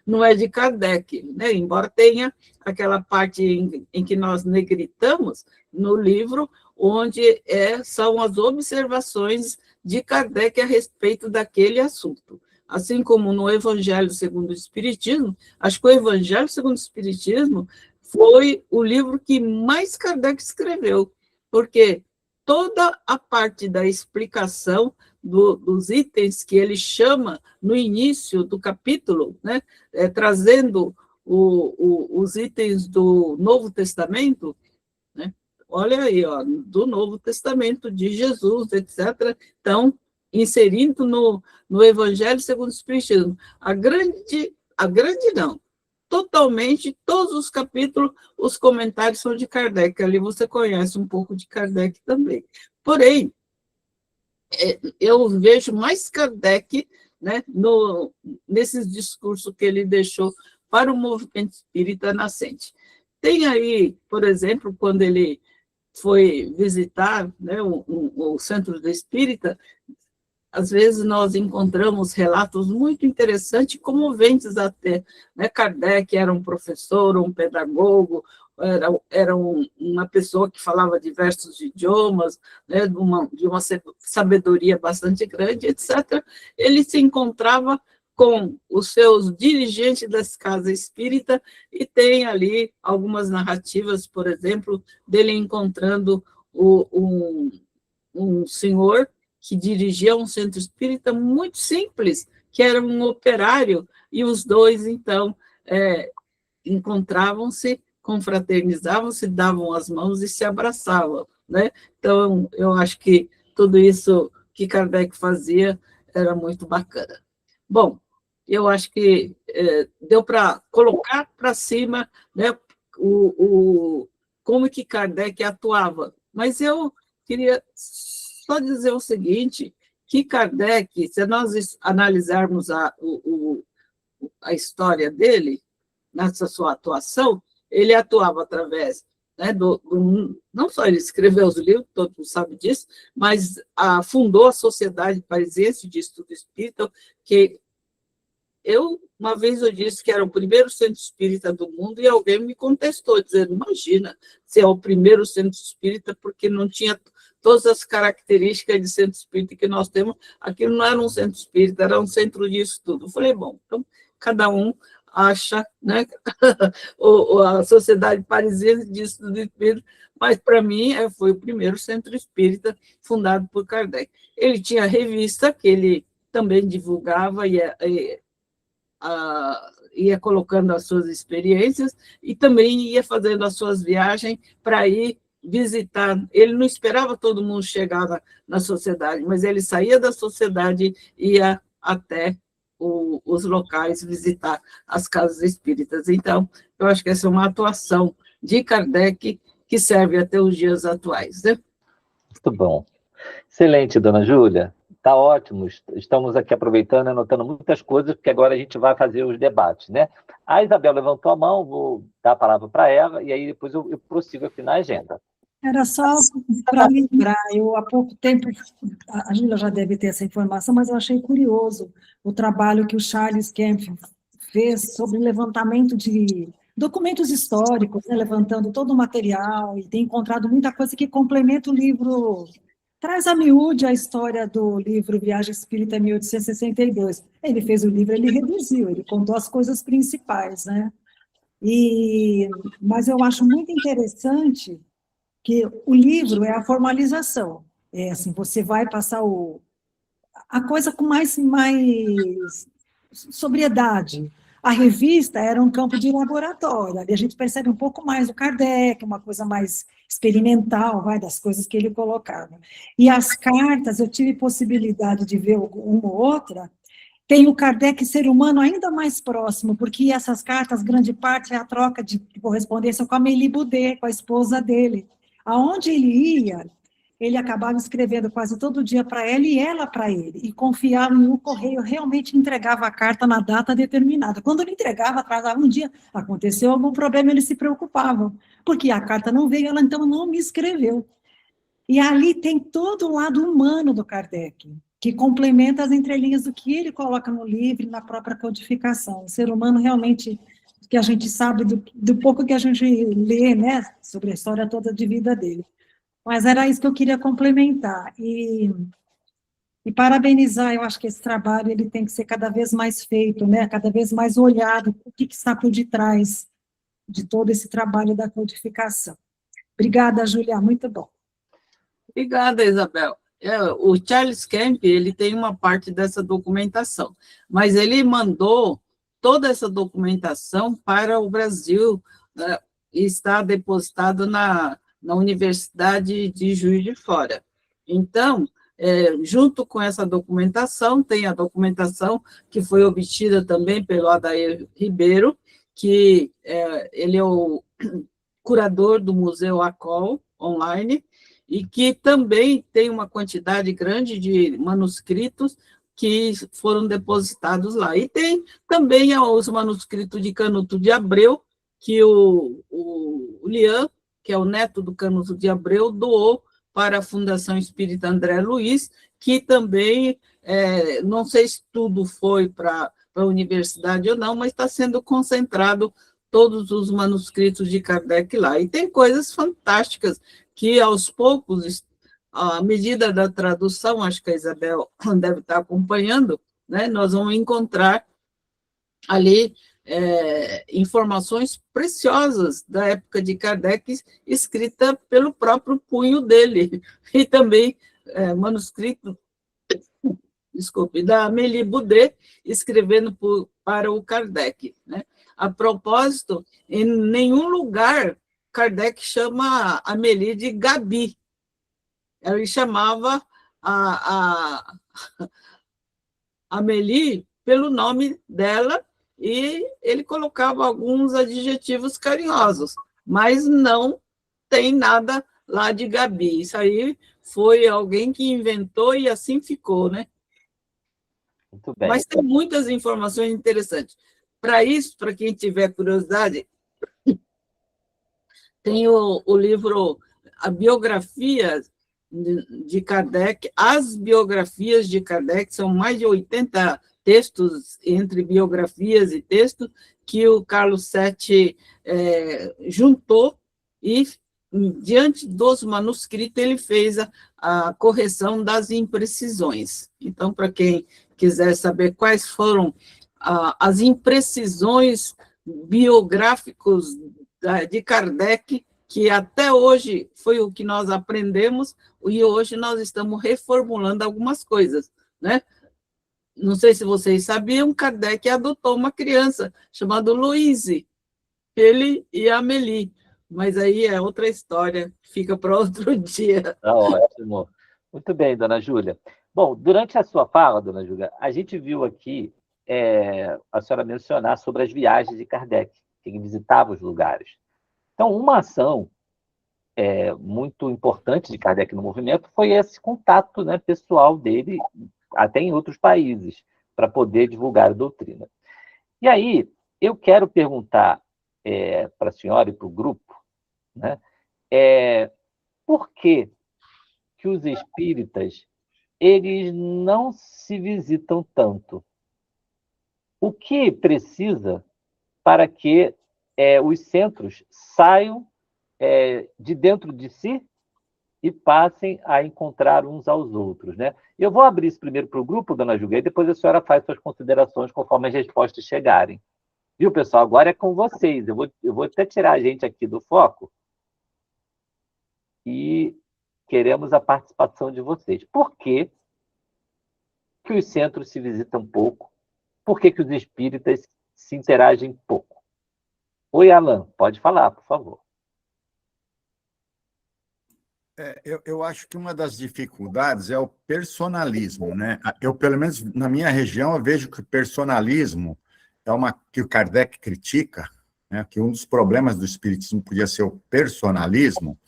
não é de Kardec, né? Embora tenha aquela parte em que nós negritamos no livro, onde são as observações de Kardec a respeito daquele assunto. Assim como no Evangelho segundo o Espiritismo, acho que o Evangelho segundo o Espiritismo foi o livro que mais Kardec escreveu, porque toda a parte da explicação dos itens que ele chama no início do capítulo, né, trazendo os itens do Novo Testamento, né, olha aí, ó, do Novo Testamento, de Jesus, etc., então, inserindo no Evangelho segundo o Espiritismo. A grande não, totalmente, todos os capítulos, os comentários são de Kardec, ali você conhece um pouco de Kardec também. Porém, eu vejo mais Kardec, né, nesses discursos que ele deixou para o movimento espírita nascente. Tem aí, por exemplo, quando ele foi visitar, né, o Centro do Espírita, às vezes nós encontramos relatos muito interessantes, comoventes até. Né? Kardec era um professor, um pedagogo, era uma pessoa que falava diversos idiomas, né? de uma sabedoria bastante grande, etc. Ele se encontrava com os seus dirigentes das casas espíritas e tem ali algumas narrativas, por exemplo, dele encontrando um senhor que dirigia um centro espírita muito simples, que era um operário, e os dois, então, encontravam-se, confraternizavam-se, davam as mãos e se abraçavam. Né? Então, eu acho que tudo isso que Kardec fazia era muito bacana. Bom, eu acho que deu para colocar para cima, né, como que Kardec atuava, mas eu queria só dizer o seguinte, que Kardec, se nós analisarmos a história dele, nessa sua atuação, ele atuava através, né, não só ele escreveu os livros, todo mundo sabe disso, mas fundou a Sociedade Parisiense de Estudo Espírita, que uma vez eu disse que era o primeiro centro espírita do mundo e alguém me contestou, dizendo, imagina, se é o primeiro centro espírita porque não tinha todas as características de centro espírita que nós temos, aquilo não era um centro espírita, era um centro de estudo. Eu falei, bom, então cada um acha, né, a Sociedade Parisiense de Estudo Espírita, mas para mim foi o primeiro centro espírita fundado por Kardec. Ele tinha revista que ele também divulgava ia colocando as suas experiências e também ia fazendo as suas viagens para ir visitar. Ele não esperava todo mundo chegar na sociedade, mas ele saía da sociedade e ia até os locais visitar as casas espíritas. Então, eu acho que essa é uma atuação de Kardec que serve até os dias atuais, né? Muito bom. Excelente, dona Júlia. Está ótimo. Estamos aqui aproveitando e anotando muitas coisas, porque agora a gente vai fazer os debates, né? A Isabel levantou a mão, vou dar a palavra para ela, e aí depois eu prossigo aqui na agenda. Era só para lembrar, eu há pouco tempo, a Júlia já deve ter essa informação, mas eu achei curioso o trabalho que o Charles Kemp fez sobre levantamento de documentos históricos, né, levantando todo o material, e tem encontrado muita coisa que complementa o livro, traz a miúde a história do livro Viagem Espírita 1862. Ele fez o livro, ele reduziu, ele contou as coisas principais, né? Mas eu acho muito interessante que o livro é a formalização. É assim, você vai passar a coisa com mais sobriedade. A revista era um campo de laboratório, ali a gente percebe um pouco mais o Kardec, uma coisa mais experimental, das coisas que ele colocava. E as cartas, eu tive possibilidade de ver uma ou outra, tem o Kardec ser humano ainda mais próximo, porque essas cartas, grande parte, é a troca de correspondência com a Amélie Boudet, com a esposa dele. Aonde ele ia, ele acabava escrevendo quase todo dia para ela e ela para ele, e confiava em o correio, realmente entregava a carta na data determinada. Quando ele entregava, atrasava um dia, aconteceu algum problema, eles se preocupavam, porque a carta não veio, ela então não me escreveu. E ali tem todo o lado humano do Kardec, que complementa as entrelinhas do que ele coloca no livro e na própria codificação. O ser humano realmente, que a gente sabe do pouco que a gente lê, né, sobre a história toda de vida dele. Mas era isso que eu queria complementar. E parabenizar, eu acho que esse trabalho ele tem que ser cada vez mais feito, né, cada vez mais olhado, o que está por detrás de todo esse trabalho da codificação. Obrigada, Júlia, muito bom. Obrigada, Isabel. O Charles Kemp, ele tem uma parte dessa documentação, mas ele mandou toda essa documentação para o Brasil, né, e está depositado na Universidade de Juiz de Fora. Então, junto com essa documentação, tem a documentação que foi obtida também pelo Adair Ribeiro, que ele é o curador do Museu ACOL online, e que também tem uma quantidade grande de manuscritos que foram depositados lá. E tem também os manuscritos de Canuto de Abreu, que o Lian, que é o neto do Canuto de Abreu, doou para a Fundação Espírita André Luiz, que também, não sei se tudo foi para a universidade ou não, mas está sendo concentrado todos os manuscritos de Kardec lá. E tem coisas fantásticas que, aos poucos, à medida da tradução, acho que a Isabel deve estar acompanhando, né, nós vamos encontrar ali informações preciosas da época de Kardec, escrita pelo próprio punho dele, e também manuscrito, desculpe, da Amélie Boudet, escrevendo para o Kardec, né? A propósito, em nenhum lugar Kardec chama a Amélie de Gabi. Ele chamava a Amélie pelo nome dela e ele colocava alguns adjetivos carinhosos, mas não tem nada lá de Gabi. Isso aí foi alguém que inventou e assim ficou, né? Muito bem. Mas tem muitas informações interessantes. Para isso, para quem tiver curiosidade, tem o livro A Biografia de Kardec, as biografias de Kardec, são mais de 80 textos, entre biografias e textos, que o Carlos Sete juntou e, diante dos manuscritos, ele fez a correção das imprecisões. Então, para quem quiser saber quais foram as imprecisões biográficas de Kardec, que até hoje foi o que nós aprendemos, e hoje nós estamos reformulando algumas coisas, né? não sei se vocês sabiam, Kardec adotou uma criança chamada Louise, ele e a Amélie, mas aí é outra história, fica para outro dia. Tá ótimo. Muito bem, dona Júlia. Bom, durante a sua fala, dona Júlia, a gente viu aqui a senhora mencionar sobre as viagens de Kardec, que ele visitava os lugares. Então, uma ação muito importante de Kardec no movimento foi esse contato, né, pessoal dele, até em outros países, para poder divulgar a doutrina. E aí, eu quero perguntar para a senhora e para o grupo, né, por que os espíritas eles não se visitam tanto? O que precisa para que os centros saiam de dentro de si e passem a encontrar uns aos outros, né? Eu vou abrir isso primeiro para o grupo, dona Júlia, e depois a senhora faz suas considerações conforme as respostas chegarem. Viu, pessoal? Agora é com vocês. Eu vou até tirar a gente aqui do foco e queremos a participação de vocês. Por que os centros se visitam pouco? Por que os espíritas se interagem pouco? Oi, Alan, pode falar, por favor. Eu acho que uma das dificuldades é o personalismo, né? Eu, pelo menos na minha região, eu vejo que o personalismo é uma que o Kardec critica, né? Que um dos problemas do espiritismo podia ser o personalismo.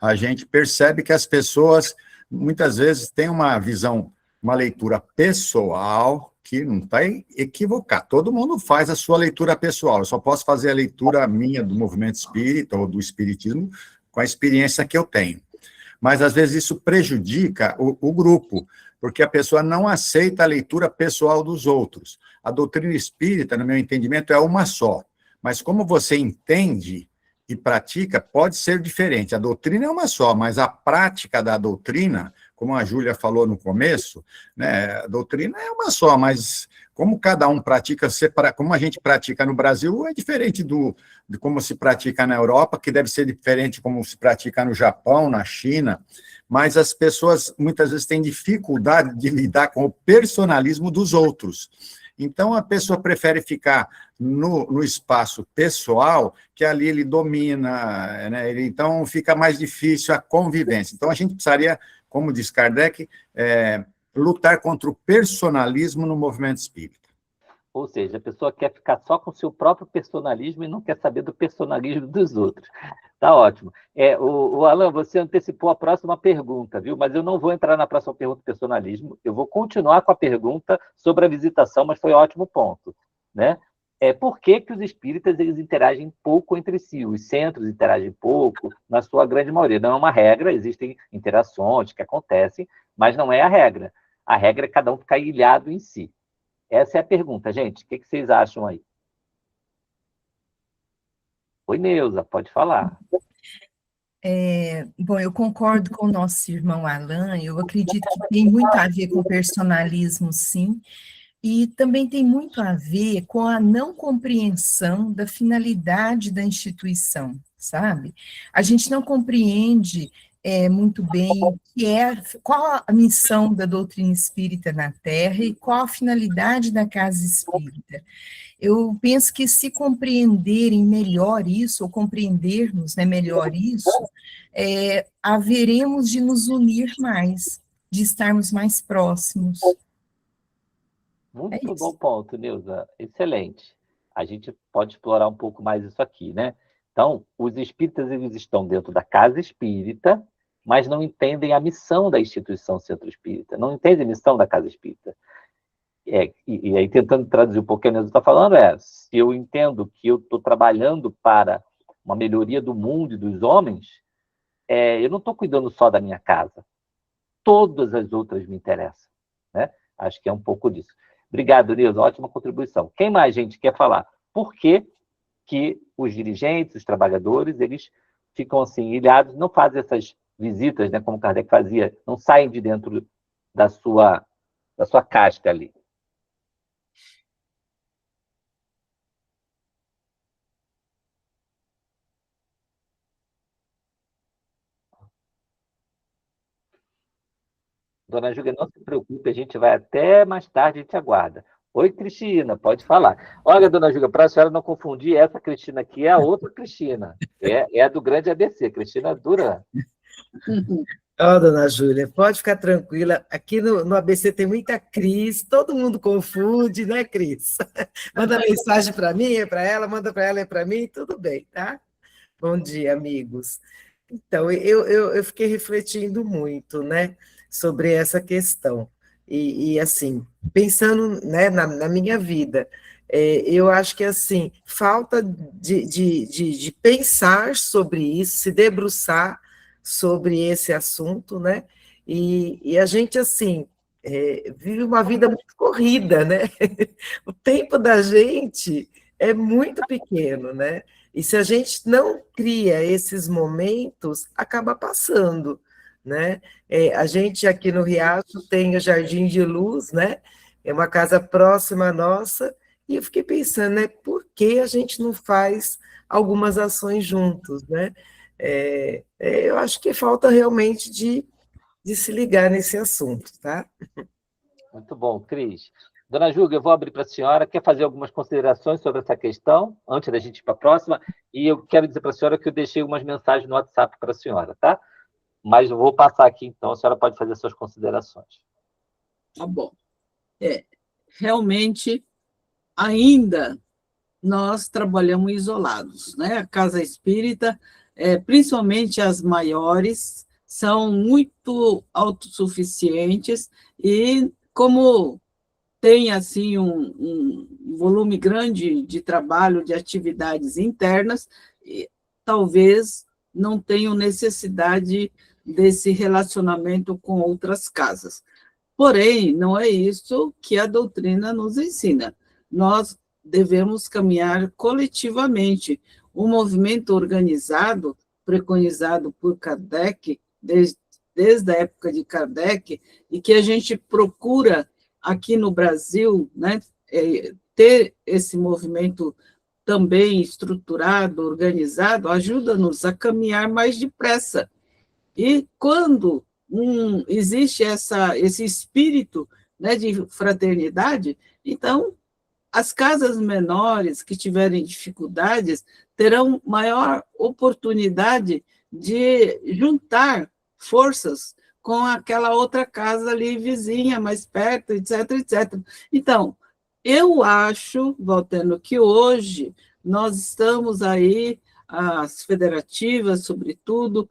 A gente percebe que as pessoas, muitas vezes, têm uma visão, uma leitura pessoal, que não está equivocada. Todo mundo faz a sua leitura pessoal. Eu só posso fazer a leitura minha do movimento espírita ou do espiritismo com a experiência que eu tenho. Mas, às vezes, isso prejudica o grupo, porque a pessoa não aceita a leitura pessoal dos outros. A doutrina espírita, no meu entendimento, é uma só. Mas como você entende e pratica, pode ser diferente. A doutrina é uma só, mas a prática da doutrina, como a Júlia falou no começo, né, a doutrina é uma só, mas como cada um pratica, como a gente pratica no Brasil, é diferente de como se pratica na Europa, que deve ser diferente como se pratica no Japão, na China, mas as pessoas muitas vezes têm dificuldade de lidar com o personalismo dos outros. Então, a pessoa prefere ficar no espaço pessoal, que ali ele domina, né? Então fica mais difícil a convivência. Então, a gente precisaria, como diz Kardec, lutar contra o personalismo no movimento espírita. Ou seja, a pessoa quer ficar só com o seu próprio personalismo e não quer saber do personalismo dos outros. Tá ótimo. O Alan, você antecipou a próxima pergunta, viu? Mas eu não vou entrar na próxima pergunta do personalismo. Eu vou continuar com a pergunta sobre a visitação, mas foi um ótimo ponto, né? Por que os espíritas eles interagem pouco entre si? Os centros interagem pouco, na sua grande maioria. Não é uma regra, existem interações que acontecem, mas não é a regra. A regra é cada um ficar ilhado em si. Essa é a pergunta, gente. O que vocês acham aí? Oi, Neuza, pode falar. Bom, eu concordo com o nosso irmão Alan, eu acredito que tem muito a ver com personalismo, sim, e também tem muito a ver com a não compreensão da finalidade da instituição, sabe? A gente não compreende muito bem o que qual a missão da doutrina espírita na Terra e qual a finalidade da casa espírita. Eu penso que se compreenderem melhor isso, ou compreendermos, né, melhor isso, haveremos de nos unir mais, de estarmos mais próximos. Muito bom ponto, Neuza. Excelente. A gente pode explorar um pouco mais isso aqui, né? Então, os espíritas eles estão dentro da casa espírita, mas não entendem a missão da instituição Centro Espírita, não entendem a missão da casa espírita. E aí, tentando traduzir um pouco o que a Neuza está falando, se eu entendo que eu estou trabalhando para uma melhoria do mundo e dos homens, eu não estou cuidando só da minha casa. Todas as outras me interessam, né? Acho que é um pouco disso. Obrigado, Neuza, ótima contribuição. Quem mais, gente, quer falar? Por que os dirigentes, os trabalhadores, eles ficam assim, ilhados, não fazem essas visitas, né, como Kardec fazia, não saem de dentro da sua casca ali? Dona Júlia, não se preocupe, a gente vai até mais tarde, a gente aguarda. Oi, Cristina, pode falar. Olha, Dona Júlia, para a senhora não confundir, essa Cristina aqui é a outra Cristina. É a do grande ABC, Cristina Duran. Ó, dona Júlia, pode ficar tranquila. Aqui no ABC tem muita Cris, todo mundo confunde, né, Cris? Manda mensagem para mim, é para ela, manda para ela, é para mim, tudo bem, tá? Bom dia, amigos. Então, eu fiquei refletindo muito, né, sobre essa questão. Assim, pensando, né, na minha vida, eu acho que, assim, falta de pensar sobre isso, se debruçar sobre esse assunto, né, e a gente, assim, vive uma vida muito corrida, né? O tempo da gente é muito pequeno, né? E se a gente não cria esses momentos, acaba passando, né? A gente aqui no Riacho tem o Jardim de Luz, né? É uma casa próxima à nossa, e eu fiquei pensando, né? Por que a gente não faz algumas ações juntos, né? Eu acho que falta realmente de se ligar nesse assunto, tá? Muito bom, Cris. Dona Júlia, eu vou abrir para a senhora. Quer fazer algumas considerações sobre essa questão, antes da gente ir para a próxima? E eu quero dizer para a senhora que eu deixei umas mensagens no WhatsApp para a senhora, tá? Mas eu vou passar aqui, então, a senhora pode fazer suas considerações. Tá bom. Realmente, ainda nós trabalhamos isolados, né? A casa espírita, principalmente as maiores, são muito autossuficientes e, como tem assim um volume grande de trabalho, de atividades internas, e talvez não tenham necessidade desse relacionamento com outras casas. Porém, não é isso que a doutrina nos ensina. Nós devemos caminhar coletivamente. O movimento organizado, preconizado por Kardec, desde a época de Kardec, e que a gente procura aqui no Brasil, né, ter esse movimento também estruturado, organizado, ajuda-nos a caminhar mais depressa. E quando existe esse espírito, né, de fraternidade, então as casas menores que tiverem dificuldades terão maior oportunidade de juntar forças com aquela outra casa ali vizinha, mais perto, etc, etc. Então, eu acho, voltando, que hoje nós estamos aí, as federativas, sobretudo,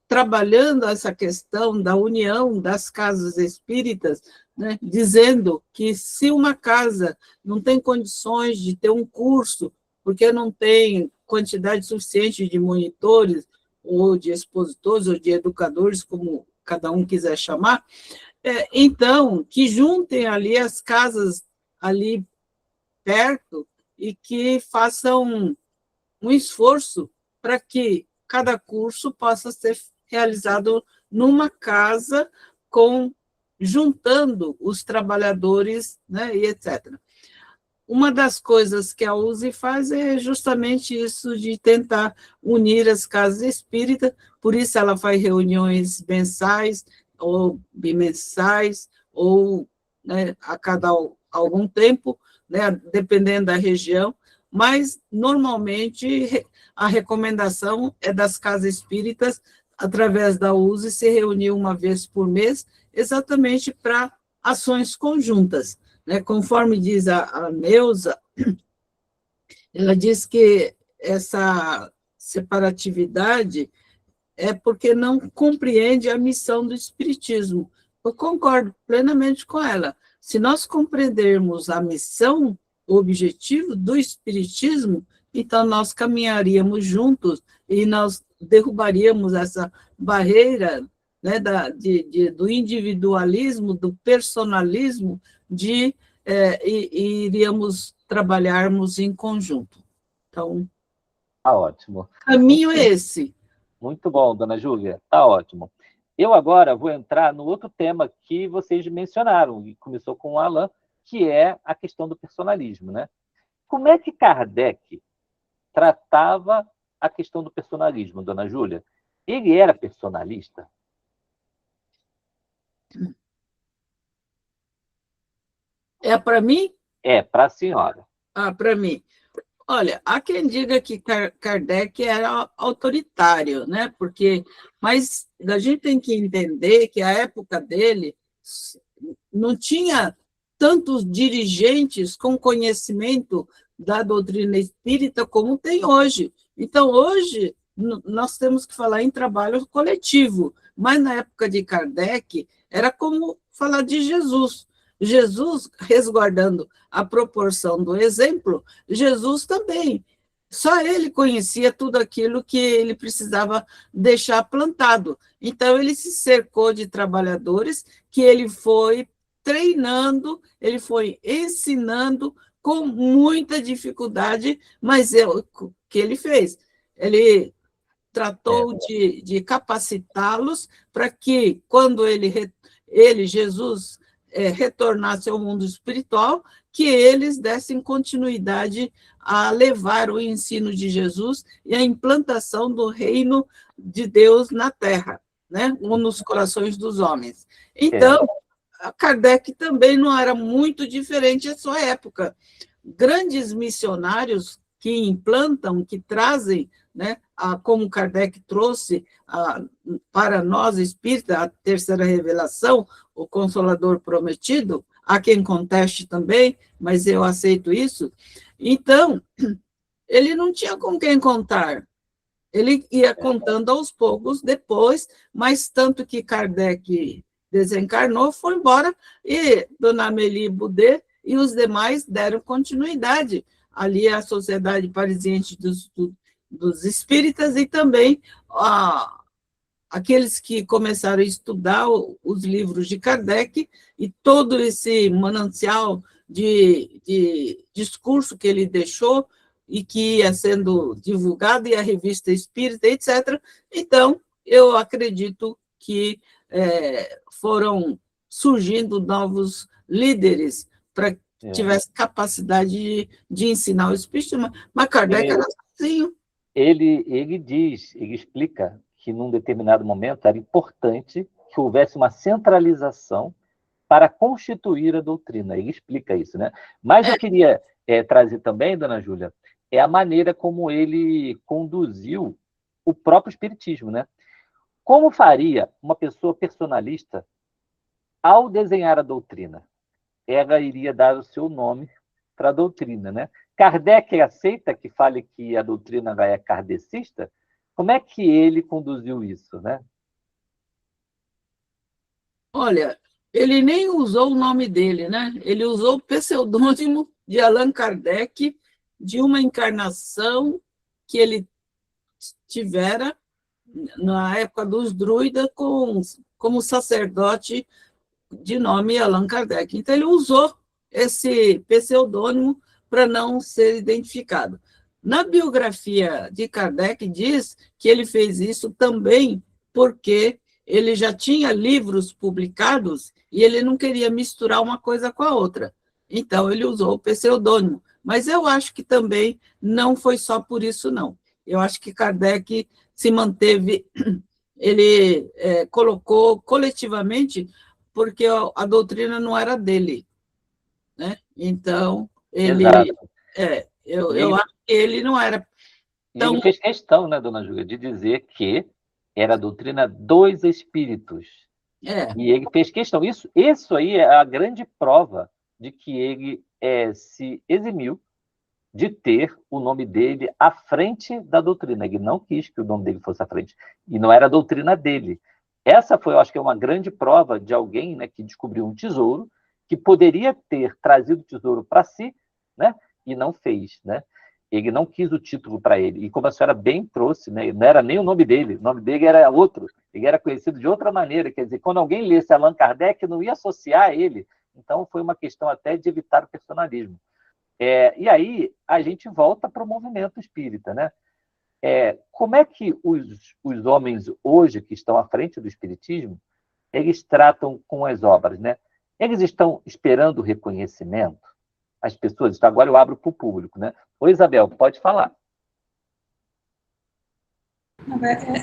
trabalhando essa questão da união das casas espíritas, né, dizendo que se uma casa não tem condições de ter um curso, porque não tem quantidade suficiente de monitores, ou de expositores, ou de educadores, como cada um quiser chamar, então, que juntem ali as casas ali perto e que façam um esforço para que cada curso possa ser realizado numa casa, juntando os trabalhadores, né, e etc. Uma das coisas que a USE faz é justamente isso, de tentar unir as casas espíritas, por isso ela faz reuniões mensais, ou bimensais, ou, né, a cada algum tempo, né, dependendo da região, mas, normalmente, a recomendação é das casas espíritas, através da USE, se reunir uma vez por mês, exatamente para ações conjuntas, né? Conforme diz a Neuza, ela diz que essa separatividade é porque não compreende a missão do Espiritismo. Eu concordo plenamente com ela. Se nós compreendermos a missão, o objetivo do Espiritismo, então nós caminharíamos juntos e nós derrubaríamos essa barreira, né, do individualismo, do personalismo, e iríamos trabalharmos em conjunto. Então, Tá ótimo. o caminho é esse. Muito bom, Dona Júlia, tá ótimo. Eu agora vou entrar no outro tema que vocês mencionaram, e começou com o Alain, que é a questão do personalismo, né? Como é que Kardec tratava a questão do personalismo, Dona Júlia? Ele era personalista? É para mim? É, para a senhora. Ah, para mim. Olha, há quem diga que Kardec era autoritário, né? Mas a gente tem que entender que a época dele não tinha tantos dirigentes com conhecimento da doutrina espírita como tem hoje. Então, hoje, nós temos que falar em trabalho coletivo, mas na época de Kardec, era como falar de Jesus. Jesus, resguardando a proporção do exemplo, Jesus também. Só ele conhecia tudo aquilo que ele precisava deixar plantado. Então, ele se cercou de trabalhadores que ele foi treinando, ele foi ensinando com muita dificuldade, mas o que ele fez? Ele tratou de capacitá-los para que, quando Jesus, retornasse ao mundo espiritual, que eles dessem continuidade a levar o ensino de Jesus e a implantação do reino de Deus na Terra, né? Nos corações dos homens. Então, Kardec também não era muito diferente à sua época. Grandes missionários que implantam, que trazem, né, como Kardec trouxe para nós espíritas, a terceira revelação, o Consolador Prometido, há quem conteste também, mas eu aceito isso. Então, ele não tinha com quem contar. Ele ia contando aos poucos depois, mas tanto que Kardec desencarnou, foi embora, e Dona Amélie Boudet e os demais deram continuidade ali à Sociedade Parisiense dos Espíritas e também aqueles que começaram a estudar os livros de Kardec e todo esse manancial de discurso que ele deixou e que ia sendo divulgado, e a Revista Espírita, etc. Então, eu acredito que foram surgindo novos líderes para que tivesse capacidade de ensinar o Espiritismo, mas Kardec era sozinho. Ele explica que, num determinado momento, era importante que houvesse uma centralização para constituir a doutrina. Ele explica isso, né? Mas eu queria trazer também, dona Júlia, a maneira como ele conduziu o próprio Espiritismo, né? Como faria uma pessoa personalista ao desenhar a doutrina? Ela iria dar o seu nome para a doutrina, né? Kardec aceita que fale que a doutrina é kardecista? Como é que ele conduziu isso, né? Olha, ele nem usou o nome dele, né? Ele usou o pseudônimo de Allan Kardec, de uma encarnação que ele tivera na época dos druidas como sacerdote de nome Allan Kardec. Então, ele usou esse pseudônimo para não ser identificado. Na biografia de Kardec, diz que ele fez isso também porque ele já tinha livros publicados e ele não queria misturar uma coisa com a outra. Então, ele usou o pseudônimo. Mas eu acho que também não foi só por isso, não. Eu acho que Kardec se manteve, ele colocou coletivamente, porque a doutrina não era dele, né? Então, ele... eu acho que ele não era tão... Ele fez questão, né, dona Júlia, de dizer que era a doutrina dos espíritos. E ele fez questão. Isso aí é a grande prova de que ele se eximiu de ter o nome dele à frente da doutrina. Ele não quis que o nome dele fosse à frente. E não era a doutrina dele. Essa foi, eu acho que é uma grande prova de alguém, né, que descobriu um tesouro, que poderia ter trazido o tesouro para si, né, e não fez, né? Ele não quis o título para ele. E como a senhora bem trouxe, né, não era nem o nome dele era outro. Ele era conhecido de outra maneira. Quer dizer, quando alguém lesse Allan Kardec, não ia associar a ele. Então, foi uma questão até de evitar o personalismo. E aí, a gente volta para o movimento espírita, né? Como é que os homens hoje que estão à frente do espiritismo, eles tratam com as obras, né? Eles estão esperando reconhecimento? As pessoas, agora eu abro para o público, né? Ô, Isabel, pode falar.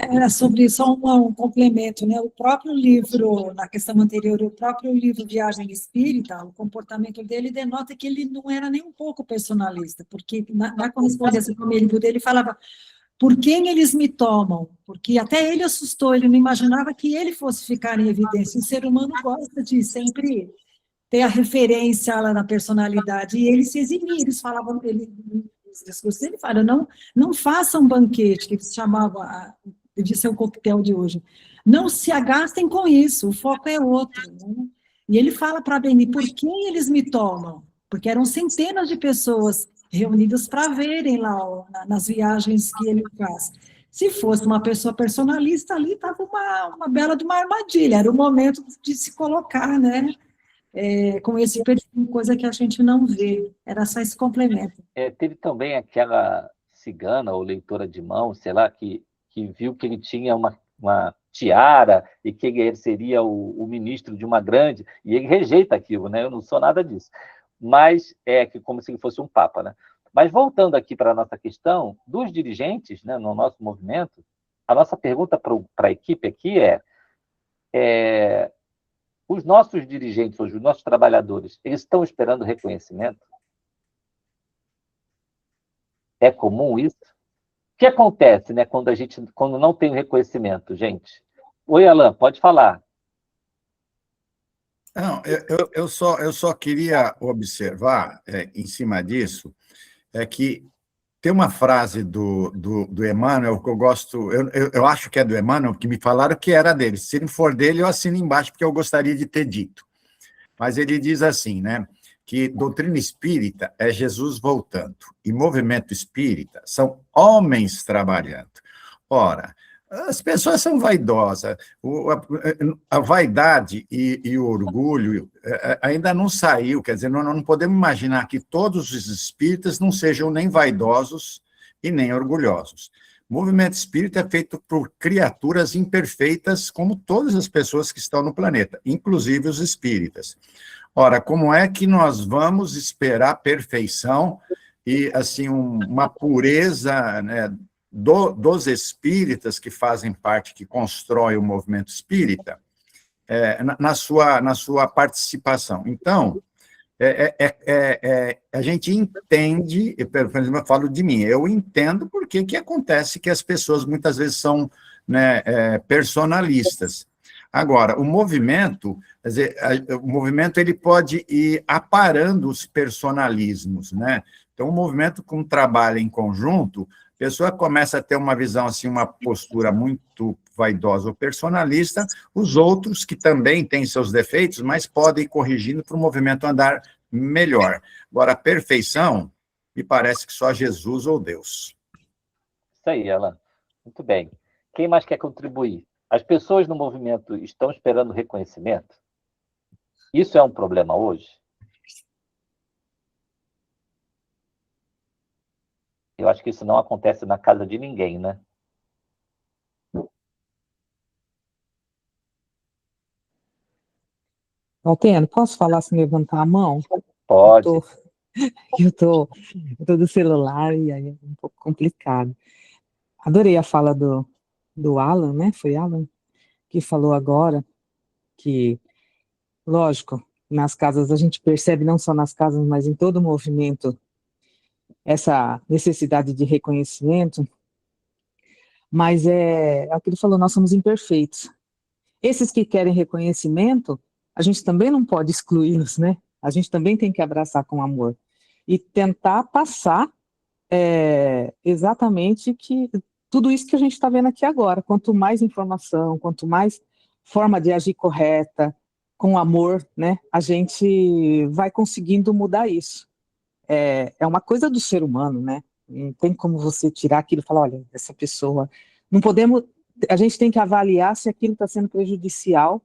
Era sobre só um complemento, né? O próprio livro, na questão anterior, o próprio livro Viagem Espírita, o comportamento dele denota que ele não era nem um pouco personalista, porque na correspondência com o livro dele falava por quem eles me tomam, porque até ele assustou, ele não imaginava que ele fosse ficar em evidência. O ser humano gosta de sempre ter a referência lá na personalidade, e ele se exibia, eles falavam, nos discursos ele fala, não faça um banquete, que eles chamavam, devia ser o coquetel de hoje, não se agastem com isso, o foco é outro, né? E ele fala para a Beni, por quem eles me tomam? Porque eram centenas de pessoas reunidas para verem lá, ó, nas viagens que ele faz. Se fosse uma pessoa personalista, ali estava uma bela de uma armadilha, era o momento de se colocar, né? Com esse perfil, coisa que a gente não vê. Era só esse complemento. Teve também aquela cigana ou leitora de mão, sei lá, que viu que ele tinha uma tiara e que ele seria o ministro de uma grande, e ele rejeita aquilo, né? Eu não sou nada disso. Mas como se ele fosse um papa, né? Mas voltando aqui para a nossa questão, dos dirigentes, né, no nosso movimento, a nossa pergunta para a equipe aqui os nossos dirigentes hoje, os nossos trabalhadores, eles estão esperando reconhecimento? É comum isso? O que acontece, né, quando não tem reconhecimento, gente? Oi, Alan, pode falar. Não, eu só queria observar, em cima disso, que tem uma frase do Emmanuel que eu gosto, eu acho que é do Emmanuel, que me falaram que era dele. Se não for dele, eu assino embaixo, porque eu gostaria de ter dito. Mas ele diz assim, né, que doutrina espírita é Jesus voltando, e movimento espírita são homens trabalhando. Ora, as pessoas são vaidosas, a vaidade e o orgulho ainda não saiu, quer dizer, não podemos imaginar que todos os espíritas não sejam nem vaidosos e nem orgulhosos. O movimento espírita é feito por criaturas imperfeitas, como todas as pessoas que estão no planeta, inclusive os espíritas. Ora, como é que nós vamos esperar perfeição e, assim, uma pureza, né, dos espíritas que fazem parte, que constroem o movimento espírita, na sua participação? Então, a gente entende, por exemplo, eu falo de mim, eu entendo por que acontece que as pessoas muitas vezes são, né, personalistas. Agora, o movimento, quer dizer, o movimento ele pode ir aparando os personalismos, né? Então, o movimento, como trabalha em conjunto, a pessoa começa a ter uma visão, assim, uma postura muito vaidosa ou personalista, os outros, que também têm seus defeitos, mas podem ir corrigindo para o movimento andar melhor. Agora, a perfeição, me parece que só Jesus ou Deus. Isso aí, Alan. Muito bem. Quem mais quer contribuir? As pessoas no movimento estão esperando reconhecimento? Isso é um problema hoje? Eu acho que isso não acontece na casa de ninguém, né? Valteno, posso falar sem levantar a mão? Pode. Eu tô do celular e aí é um pouco complicado. Adorei a fala do Alan, né? Foi Alan que falou agora que, lógico, nas casas a gente percebe, não só nas casas, mas em todo o movimento, essa necessidade de reconhecimento, mas é o que ele falou, nós somos imperfeitos. Esses que querem reconhecimento, a gente também não pode excluí-los, né? A gente também tem que abraçar com amor e tentar passar exatamente tudo isso que a gente está vendo aqui agora. Quanto mais informação, quanto mais forma de agir correta, com amor, né, a gente vai conseguindo mudar isso. É uma coisa do ser humano, né? Não tem como você tirar aquilo e falar, olha, essa pessoa... Não podemos... A gente tem que avaliar se aquilo está sendo prejudicial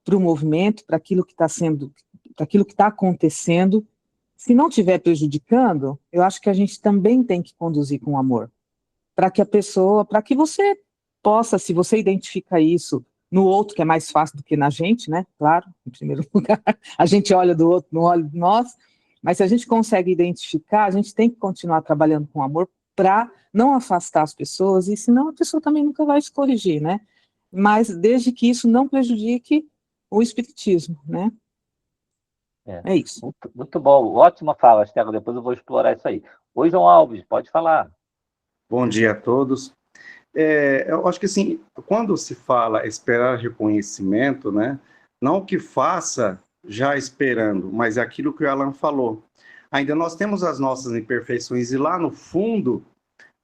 para o movimento, para aquilo que está sendo, para aquilo que está acontecendo. Se não estiver prejudicando, eu acho que a gente também tem que conduzir com amor, para que a pessoa, para que você possa, se você identifica isso no outro, que é mais fácil do que na gente, né? Claro, em primeiro lugar, a gente olha do outro, não olha de nós, mas se a gente consegue identificar, a gente tem que continuar trabalhando com amor para não afastar as pessoas, e senão a pessoa também nunca vai se corrigir, né? Mas desde que isso não prejudique o espiritismo, né? É isso. Muito bom, ótima fala, Estela, depois eu vou explorar isso aí. Oi, João Alves, pode falar. Bom dia a todos. Eu acho que, assim, quando se fala esperar reconhecimento, né, não que faça já esperando, mas é aquilo que o Alan falou. Ainda nós temos as nossas imperfeições e lá no fundo,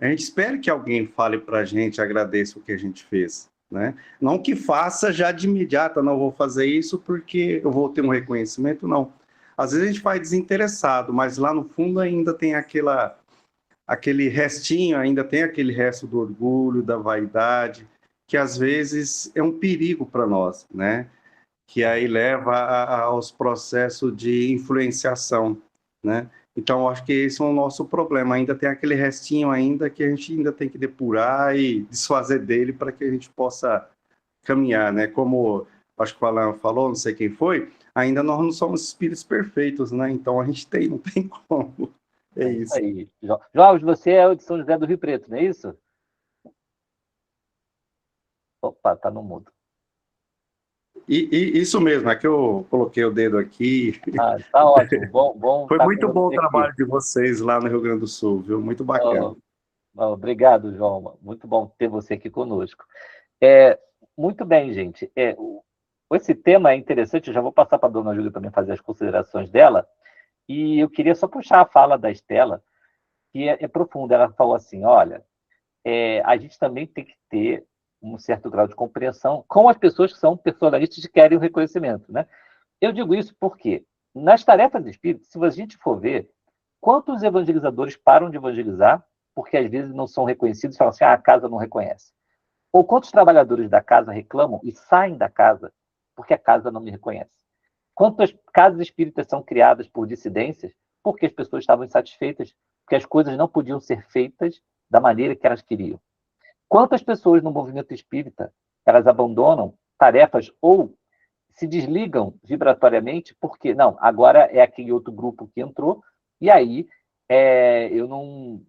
a gente espera que alguém fale para a gente, agradeça o que a gente fez, né? Não que faça já de imediato, não vou fazer isso porque eu vou ter um reconhecimento, não. Às vezes a gente faz desinteressado, mas lá no fundo ainda tem aquele restinho, ainda tem aquele resto do orgulho, da vaidade, que às vezes é um perigo para nós, né? Que aí leva aos processos de influenciação, né? Então, acho que esse é o nosso problema. Ainda tem aquele restinho ainda que a gente ainda tem que depurar e desfazer dele para que a gente possa caminhar, né? Como acho que o Alan falou, não sei quem foi, ainda nós não somos espíritos perfeitos, né? Então, a gente não tem como. É isso. Aí. Jorge, você é o de São José do Rio Preto, não é isso? Opa, tá no mudo. Isso mesmo, é que eu coloquei o dedo aqui. Tá ótimo. Bom Foi tá muito bom o trabalho aqui. de vocês lá no Rio Grande do Sul, viu? Muito bacana. Obrigado, João. Muito bom ter você aqui conosco. Muito bem, gente. Esse tema é interessante, eu já vou passar para a dona Júlia também fazer as considerações dela, e eu queria só puxar a fala da Estela, que é profunda. Ela falou assim, olha, a gente também tem que ter um certo grau de compreensão com as pessoas que são personalistas e querem o reconhecimento, né? Eu digo isso porque, nas tarefas espíritas, se a gente for ver, quantos evangelizadores param de evangelizar porque às vezes não são reconhecidos e falam assim, a casa não reconhece. Ou quantos trabalhadores da casa reclamam e saem da casa porque a casa não me reconhece. Quantas casas espíritas são criadas por dissidências porque as pessoas estavam insatisfeitas, porque as coisas não podiam ser feitas da maneira que elas queriam. Quantas pessoas no movimento espírita elas abandonam tarefas ou se desligam vibratoriamente porque, não, agora é aquele outro grupo que entrou e aí eu não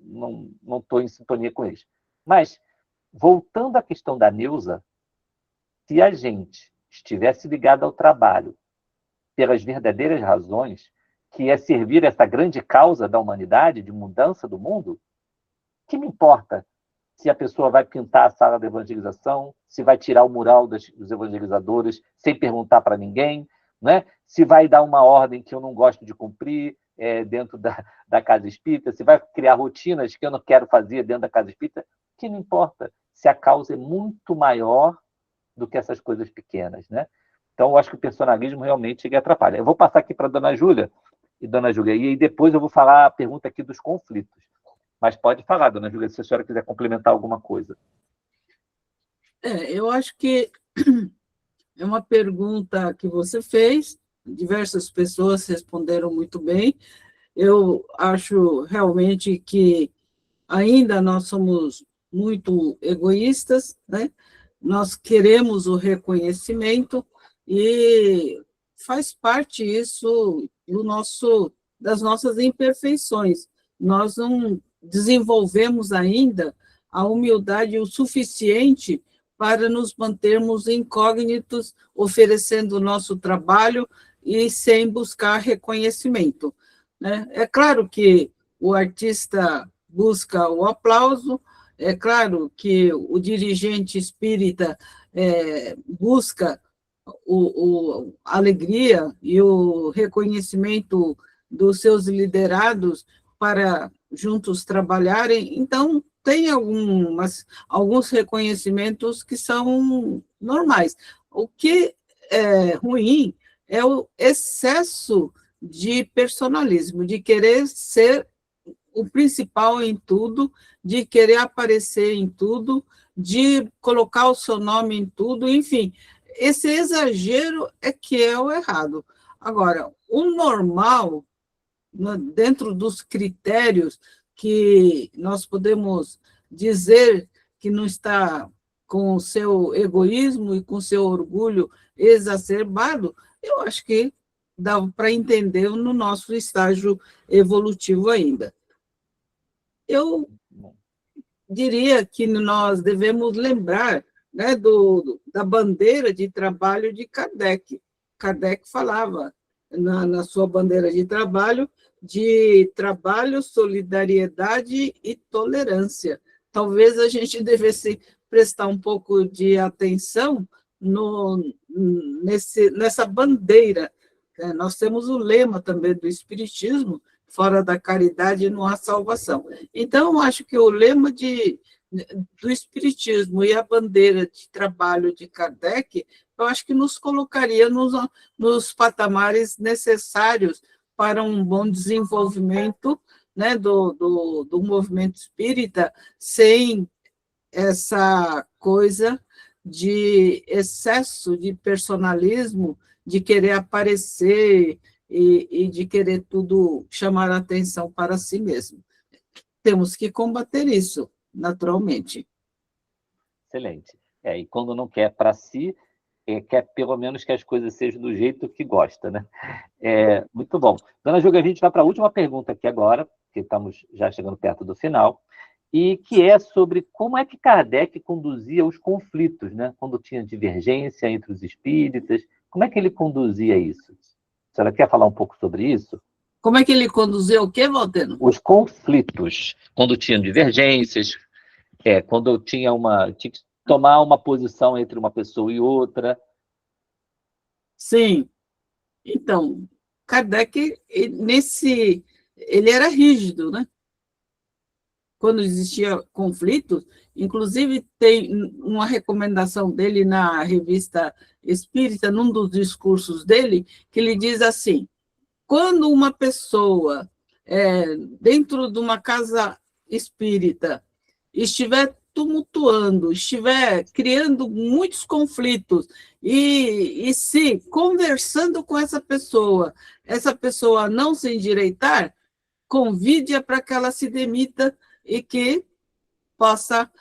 estou em sintonia com eles. Mas, voltando à questão da Neuza, se a gente estivesse ligado ao trabalho pelas verdadeiras razões, que é servir essa grande causa da humanidade, de mudança do mundo, que me importa se a pessoa vai pintar a sala de evangelização, se vai tirar o mural dos evangelizadores sem perguntar para ninguém, né? Se vai dar uma ordem que eu não gosto de cumprir dentro da casa espírita, se vai criar rotinas que eu não quero fazer dentro da casa espírita, que não importa se a causa é muito maior do que essas coisas pequenas, né? Então, eu acho que o personalismo realmente chega e atrapalha. Eu vou passar aqui para a dona Júlia, e depois eu vou falar a pergunta aqui dos conflitos. Mas pode falar, dona Júlia, se a senhora quiser complementar alguma coisa. Eu acho que é uma pergunta que você fez, diversas pessoas responderam muito bem. Eu acho realmente que ainda nós somos muito egoístas, né? Nós queremos o reconhecimento e faz parte isso das nossas imperfeições. Nós não desenvolvemos ainda a humildade o suficiente para nos mantermos incógnitos, oferecendo o nosso trabalho e sem buscar reconhecimento, né? É claro que o artista busca o aplauso, é claro que o dirigente espírita busca a alegria e o reconhecimento dos seus liderados para juntos trabalharem. Então, tem alguns reconhecimentos que são normais. O que é ruim é o excesso de personalismo, de querer ser o principal em tudo, de querer aparecer em tudo, de colocar o seu nome em tudo, enfim, esse exagero é que é o errado. Agora, o normal, dentro dos critérios que nós podemos dizer que não está com o seu egoísmo e com o seu orgulho exacerbado, eu acho que dá para entender no nosso estágio evolutivo ainda. Eu diria que nós devemos lembrar, né, da bandeira de trabalho de Kardec. Kardec falava na sua bandeira de trabalho, solidariedade e tolerância. Talvez a gente devesse prestar um pouco de atenção nessa bandeira. Nós temos o lema também do Espiritismo: fora da caridade não há salvação. Então, eu acho que o lema do Espiritismo e a bandeira de trabalho de Kardec, eu acho que nos colocaria nos patamares necessários para um bom desenvolvimento, né, do movimento espírita, sem essa coisa de excesso de personalismo, de querer aparecer e de querer tudo chamar a atenção para si mesmo. Temos que combater isso, naturalmente. Excelente. E quando não quer para si, quer pelo menos que as coisas sejam do jeito que gosta, né? Muito bom. Dona Júlia, a gente vai para a última pergunta aqui agora, porque estamos já chegando perto do final, e que é sobre como é que Kardec conduzia os conflitos, né? Quando tinha divergência entre os espíritas, como é que ele conduzia isso? A senhora quer falar um pouco sobre isso? Como é que ele conduziu o quê, Valteno? Os conflitos, quando tinha divergências, quando tinha que tomar uma posição entre uma pessoa e outra. Sim. Então, Kardec, ele era rígido, né? Quando existia conflitos, inclusive tem uma recomendação dele na Revista Espírita, num dos discursos dele, que ele diz assim: quando uma pessoa dentro de uma casa espírita estiver tumultuando, estiver criando muitos conflitos e se conversando com essa pessoa não se endireitar, convide-a para que ela se demita e que possa,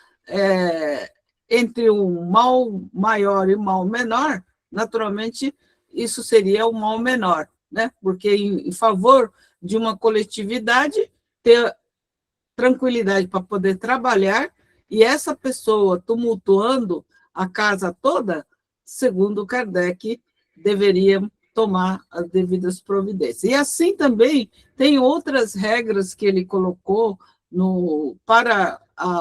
entre um mal maior e um mal menor, naturalmente, isso seria o mal menor, né? Porque em favor de uma coletividade, ter tranquilidade para poder trabalhar, e essa pessoa tumultuando a casa toda, segundo Kardec, deveria tomar as devidas providências. E assim também tem outras regras que ele colocou para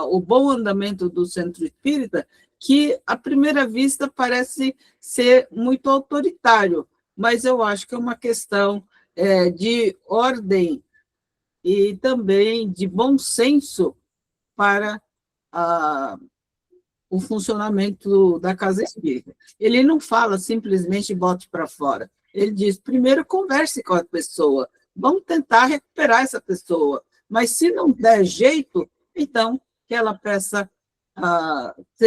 o bom andamento do centro espírita, que, à primeira vista, parece ser muito autoritário, mas eu acho que é uma questão de ordem e também de bom senso para o funcionamento da casa espírita. Ele não fala simplesmente bote para fora. Ele diz, primeiro converse com a pessoa, vamos tentar recuperar essa pessoa, mas se não der jeito, então que ela peça, que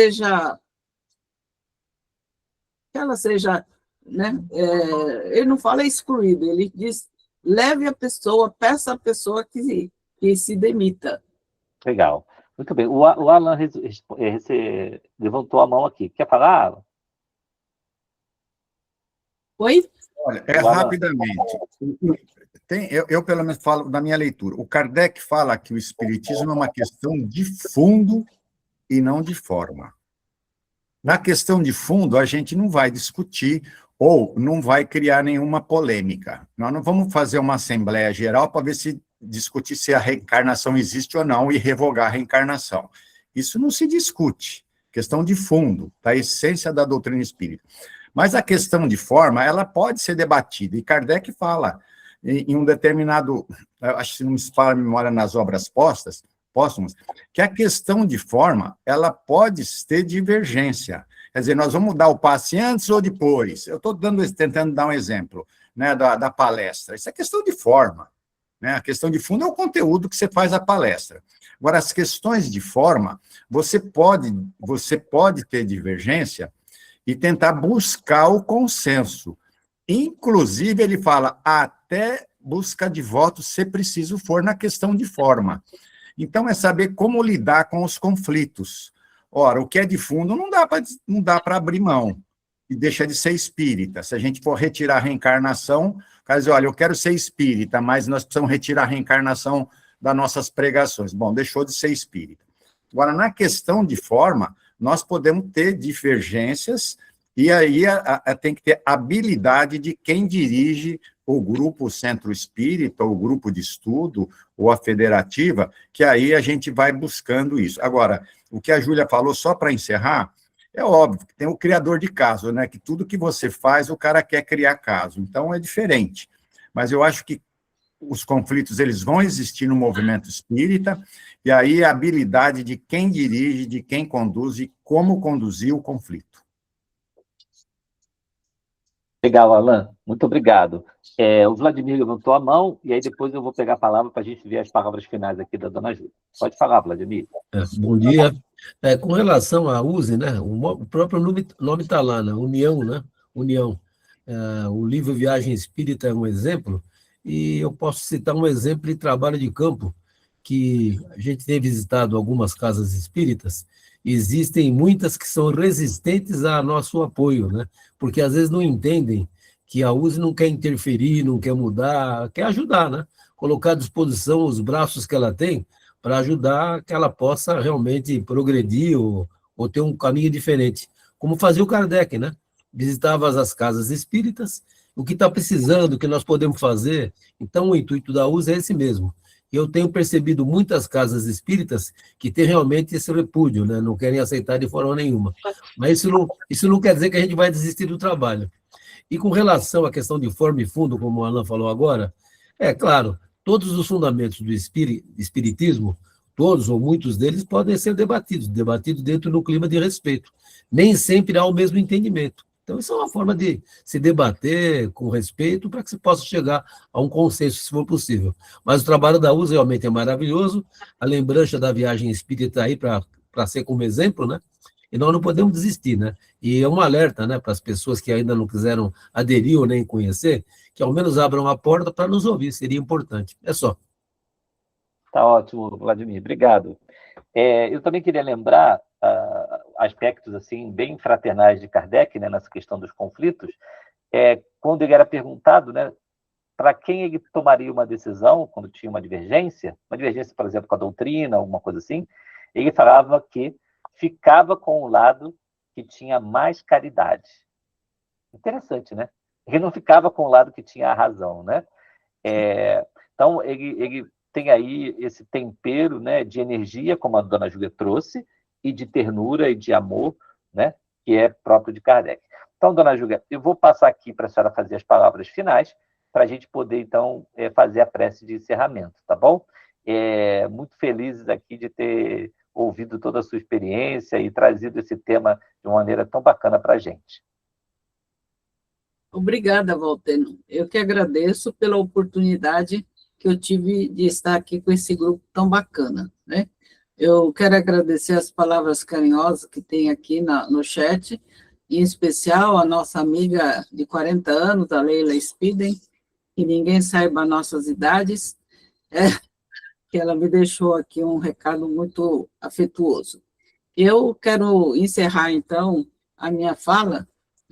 ela seja, né? Ele não fala excluído, ele diz, leve a pessoa, peça a pessoa que se demita. Legal. Muito bem. O Alan levantou a mão aqui. Quer falar, Alan? Oi? Olha, rapidamente. Eu, pelo menos, falo da minha leitura. O Kardec fala que o espiritismo é uma questão de fundo e não de forma. Na questão de fundo, a gente não vai discutir ou não vai criar nenhuma polêmica. Nós não vamos fazer uma assembleia geral para ver se discutir se a reencarnação existe ou não e revogar a reencarnação. Isso não se discute. Questão de fundo, da essência da doutrina espírita. Mas a questão de forma, ela pode ser debatida. E Kardec fala, em um determinado, acho que não me fala a memória nas obras póstumas, que a questão de forma, ela pode ter divergência. Quer dizer, nós vamos dar o passe antes ou depois. Eu estou tentando dar um exemplo, né, da palestra. Isso é questão de forma. Né? A questão de fundo é o conteúdo que você faz a palestra. Agora, as questões de forma, você pode ter divergência e tentar buscar o consenso. Inclusive, ele fala, até busca de voto, se preciso for, na questão de forma. Então, é saber como lidar com os conflitos. Ora, o que é de fundo não dá para abrir mão e deixa de ser espírita. Se a gente for retirar a reencarnação, o cara diz, olha, eu quero ser espírita, mas nós precisamos retirar a reencarnação das nossas pregações. Bom, deixou de ser espírita. Agora, na questão de forma, nós podemos ter divergências, e aí tem que ter habilidade de quem dirige o grupo Centro Espírita, ou o grupo de estudo, ou a federativa, que aí a gente vai buscando isso. Agora, o que a Júlia falou, só para encerrar, é óbvio que tem o criador de caso, né? Que tudo que você faz, o cara quer criar caso. Então, é diferente. Mas eu acho que os conflitos eles vão existir no movimento espírita, e aí a habilidade de quem dirige, de quem conduz e como conduzir o conflito. Legal, Alan. Muito obrigado. O Vladimir levantou a mão, e aí depois eu vou pegar a palavra para a gente ver as palavras finais aqui da dona Júlia. Pode falar, Vladimir. Bom dia. Com relação à USE, né, o próprio nome está lá, né, União, né? União. O livro Viagem Espírita é um exemplo, e eu posso citar um exemplo de trabalho de campo, que a gente tem visitado algumas casas espíritas, e existem muitas que são resistentes a nosso apoio, né? Porque às vezes não entendem que a USE não quer interferir, não quer mudar, quer ajudar, né? Colocar à disposição os braços que ela tem para ajudar que ela possa realmente progredir ou ter um caminho diferente. Como fazia o Kardec, né? Visitava as casas espíritas, o que está precisando, o que nós podemos fazer. Então, o intuito da USE é esse mesmo. E eu tenho percebido muitas casas espíritas que têm realmente esse repúdio, né? Não querem aceitar de forma nenhuma. Mas isso não quer dizer que a gente vai desistir do trabalho. E com relação à questão de forma e fundo, como o Alan falou agora, claro, todos os fundamentos do espiritismo, todos ou muitos deles podem ser debatidos dentro do clima de respeito. Nem sempre há o mesmo entendimento. Então, isso é uma forma de se debater com respeito para que se possa chegar a um consenso, se for possível. Mas o trabalho da USE realmente é maravilhoso, a lembrança da viagem espírita aí para ser como exemplo, né? E nós não podemos desistir, né? E é um alerta, né, para as pessoas que ainda não quiseram aderir ou nem conhecer, que ao menos abram a porta para nos ouvir, seria importante. É só. Tá ótimo, Vladimir, obrigado. Eu também queria lembrar aspectos assim bem fraternais de Kardec, né, nessa questão dos conflitos, quando ele era perguntado, né, para quem ele tomaria uma decisão quando tinha uma divergência, por exemplo, com a doutrina, alguma coisa assim, ele falava que ficava com o lado que tinha mais caridade. Interessante, né? Ele não ficava com o lado que tinha a razão, né? Então, ele tem aí esse tempero, né, de energia, como a dona Júlia trouxe, e de ternura e de amor, né, que é próprio de Kardec. Então, dona Júlia, eu vou passar aqui para a senhora fazer as palavras finais, para a gente poder, então, fazer a prece de encerramento, tá bom? Muito felizes aqui de ter ouvido toda a sua experiência e trazido esse tema de uma maneira tão bacana para a gente. Obrigada, Valteno. Eu que agradeço pela oportunidade que eu tive de estar aqui com esse grupo tão bacana, né? Eu quero agradecer as palavras carinhosas que tem aqui no chat, em especial a nossa amiga de 40 anos, a Leila Spiden, que ninguém saiba nossas idades, que ela me deixou aqui um recado muito afetuoso. Eu quero encerrar, então, a minha fala,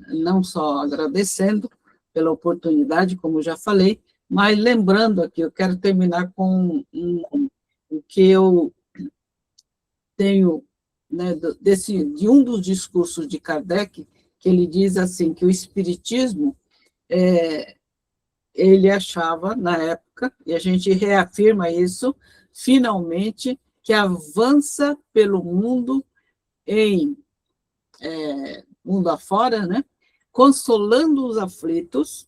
não só agradecendo pela oportunidade, como já falei, mas lembrando aqui, eu quero terminar com o que eu tenho, né, de um dos discursos de Kardec, que ele diz assim, que o Espiritismo, ele achava, na época, e a gente reafirma isso, finalmente, que avança pelo mundo mundo afora, né, consolando os aflitos,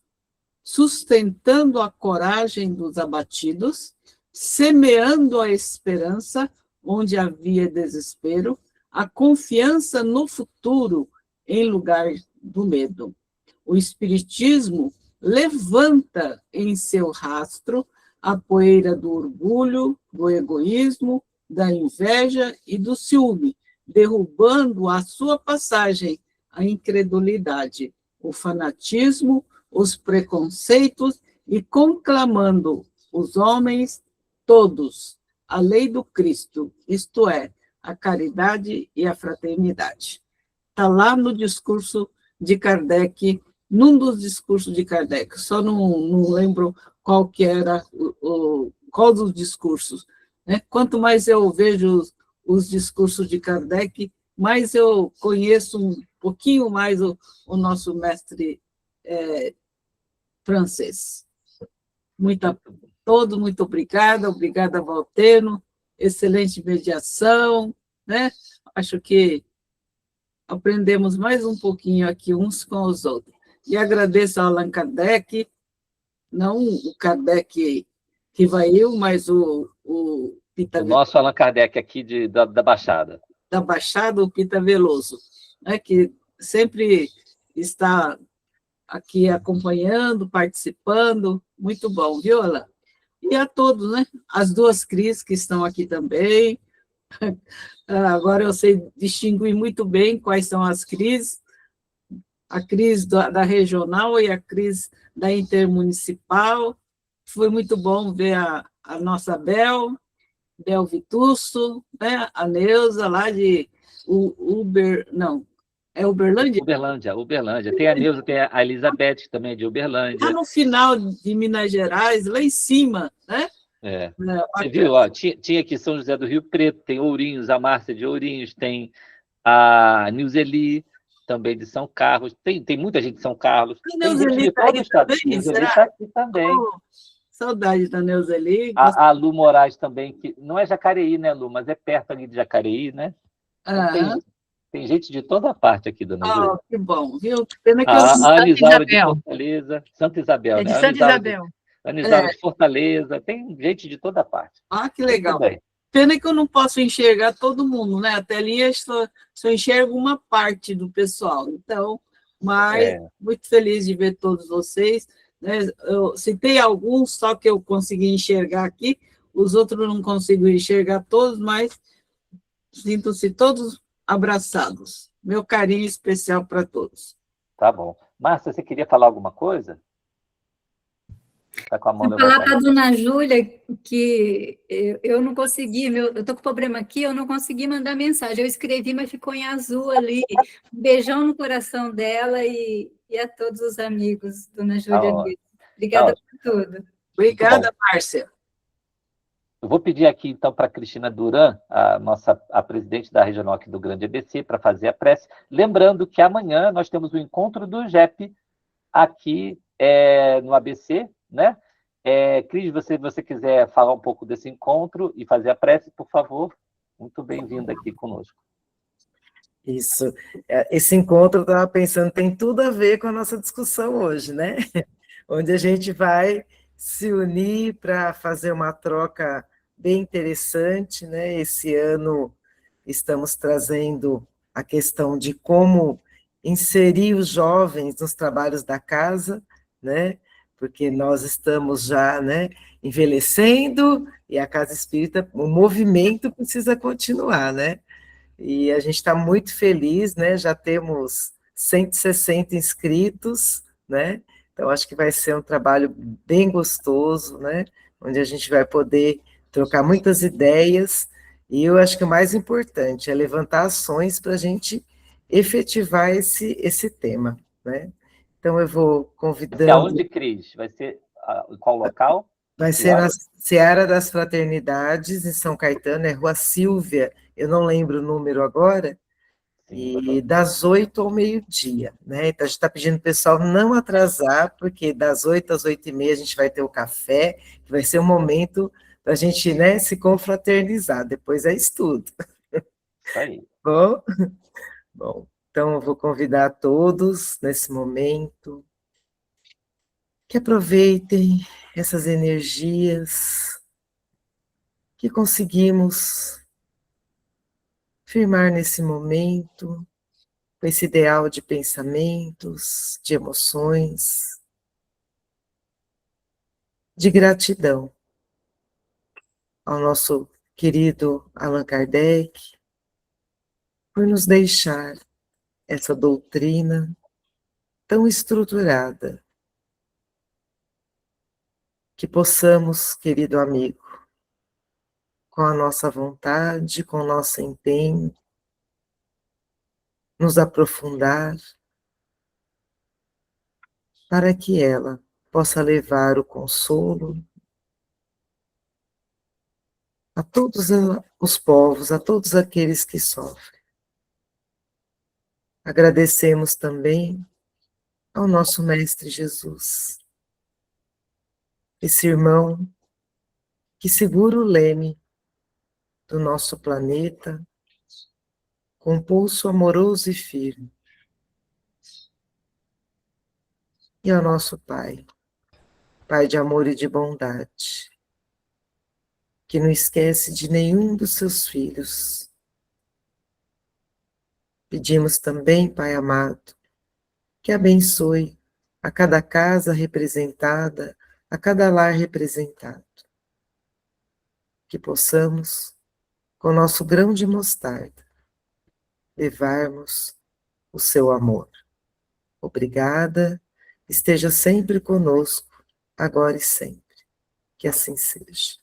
sustentando a coragem dos abatidos, semeando a esperança onde havia desespero, a confiança no futuro em lugar do medo. O Espiritismo levanta em seu rastro a poeira do orgulho, do egoísmo, da inveja e do ciúme, derrubando à sua passagem a incredulidade, o fanatismo, os preconceitos e conclamando os homens todos a lei do Cristo, isto é, a caridade e a fraternidade. Está lá no discurso de Kardec, num dos discursos de Kardec, só não lembro qual que era, qual dos discursos, né? Quanto mais eu vejo os discursos de Kardec, mais eu conheço um pouquinho mais o nosso mestre francês. Muito obrigada, Valteno, excelente mediação, né? Acho que aprendemos mais um pouquinho aqui uns com os outros. E agradeço ao Allan Kardec, não o Kardec que vai eu, mas o Pita O nosso Allan Kardec aqui da Baixada. Da Baixada, o Pita Veloso, né, que sempre está aqui acompanhando, participando. Muito bom, viu, Allan? E a todos, né? As duas Cris que estão aqui também. Agora eu sei distinguir muito bem quais são as Cris, a Cris da regional e a Cris da intermunicipal. Foi muito bom ver a nossa Bel Vitusso, né? A Neuza, lá de não, é Uberlândia? Uberlândia. Tem a Neuza, tem a Elizabeth também, de Uberlândia. Lá no final de Minas Gerais, lá em cima, né? Você viu, ó, tinha aqui São José do Rio Preto, tem Ourinhos, a Márcia de Ourinhos, tem a Nilzeli, também de São Carlos, tem muita gente de São Carlos, tem gente de todo o estado. Nilzeli está aqui também. Saudade da Nilzeli. A Lu Moraes também, que não é Jacareí, né, Lu, mas é perto ali de Jacareí, né? Então, tem gente de toda parte aqui, dona Júlia. Que bom, viu? Pena que a Anisaura de Fortaleza, Santa Isabel, é de né? Santa Isabel. Anisaura de Fortaleza, tem gente de toda parte. Que legal. Pena que eu não posso enxergar todo mundo, né? A telinha só enxergo uma parte do pessoal. Então, mas muito feliz de ver todos vocês, né? Eu citei alguns, só que eu consegui enxergar aqui, os outros não consigo enxergar todos, mas sintam-se todos abraçados. Meu carinho especial para todos. Tá bom. Márcia, você queria falar alguma coisa? Está com a mão levantada. Falar para a dona Júlia que eu não consegui, eu estou com problema aqui, eu não consegui mandar mensagem. Eu escrevi, mas ficou em azul ali. Um beijão no coração dela e a todos os amigos, dona Júlia. Obrigada por tudo. Obrigada, Márcia. Eu vou pedir aqui, então, para a Cristina Duran, a presidente da regional aqui do Grande ABC, para fazer a prece. Lembrando que amanhã nós temos o encontro do JEP aqui no ABC, né? Cris, se você quiser falar um pouco desse encontro e fazer a prece, por favor, muito bem-vinda aqui conosco. Isso. Esse encontro, eu estava pensando, tem tudo a ver com a nossa discussão hoje, né? Onde a gente vai se unir para fazer uma troca bem interessante, né? Esse ano estamos trazendo a questão de como inserir os jovens nos trabalhos da casa, né? Porque nós estamos já, né, envelhecendo e a Casa Espírita, o movimento precisa continuar, né? E a gente está muito feliz, né? Já temos 160 inscritos, né? Então, acho que vai ser um trabalho bem gostoso, né? Onde a gente vai poder trocar muitas ideias, e eu acho que o mais importante é levantar ações para a gente efetivar esse tema, né? Então, eu vou convidando... Aonde, Cris? Vai ser qual local? Vai ser na Seara das Fraternidades, em São Caetano, é Rua Silvia, eu não lembro o número agora, e das 8 ao meio-dia, né? Então, a gente está pedindo para o pessoal não atrasar, porque das 8 às 8h30 a gente vai ter o café, que vai ser um momento para a gente, né, se confraternizar, depois é estudo. Isso aí. Bom, então eu vou convidar a todos nesse momento que aproveitem essas energias que conseguimos firmar nesse momento, com esse ideal de pensamentos, de emoções, de gratidão ao nosso querido Allan Kardec, por nos deixar essa doutrina tão estruturada, que possamos, querido amigo, com a nossa vontade, com o nosso empenho, nos aprofundar, para que ela possa levar o consolo, a todos os povos, a todos aqueles que sofrem. Agradecemos também ao nosso Mestre Jesus, esse irmão que segura o leme do nosso planeta com pulso amoroso e firme. E ao nosso Pai, Pai de amor e de bondade, que não esquece de nenhum dos seus filhos. Pedimos também, Pai amado, que abençoe a cada casa representada, a cada lar representado. Que possamos, com nosso grão de mostarda, levarmos o seu amor. Obrigada, esteja sempre conosco, agora e sempre. Que assim seja.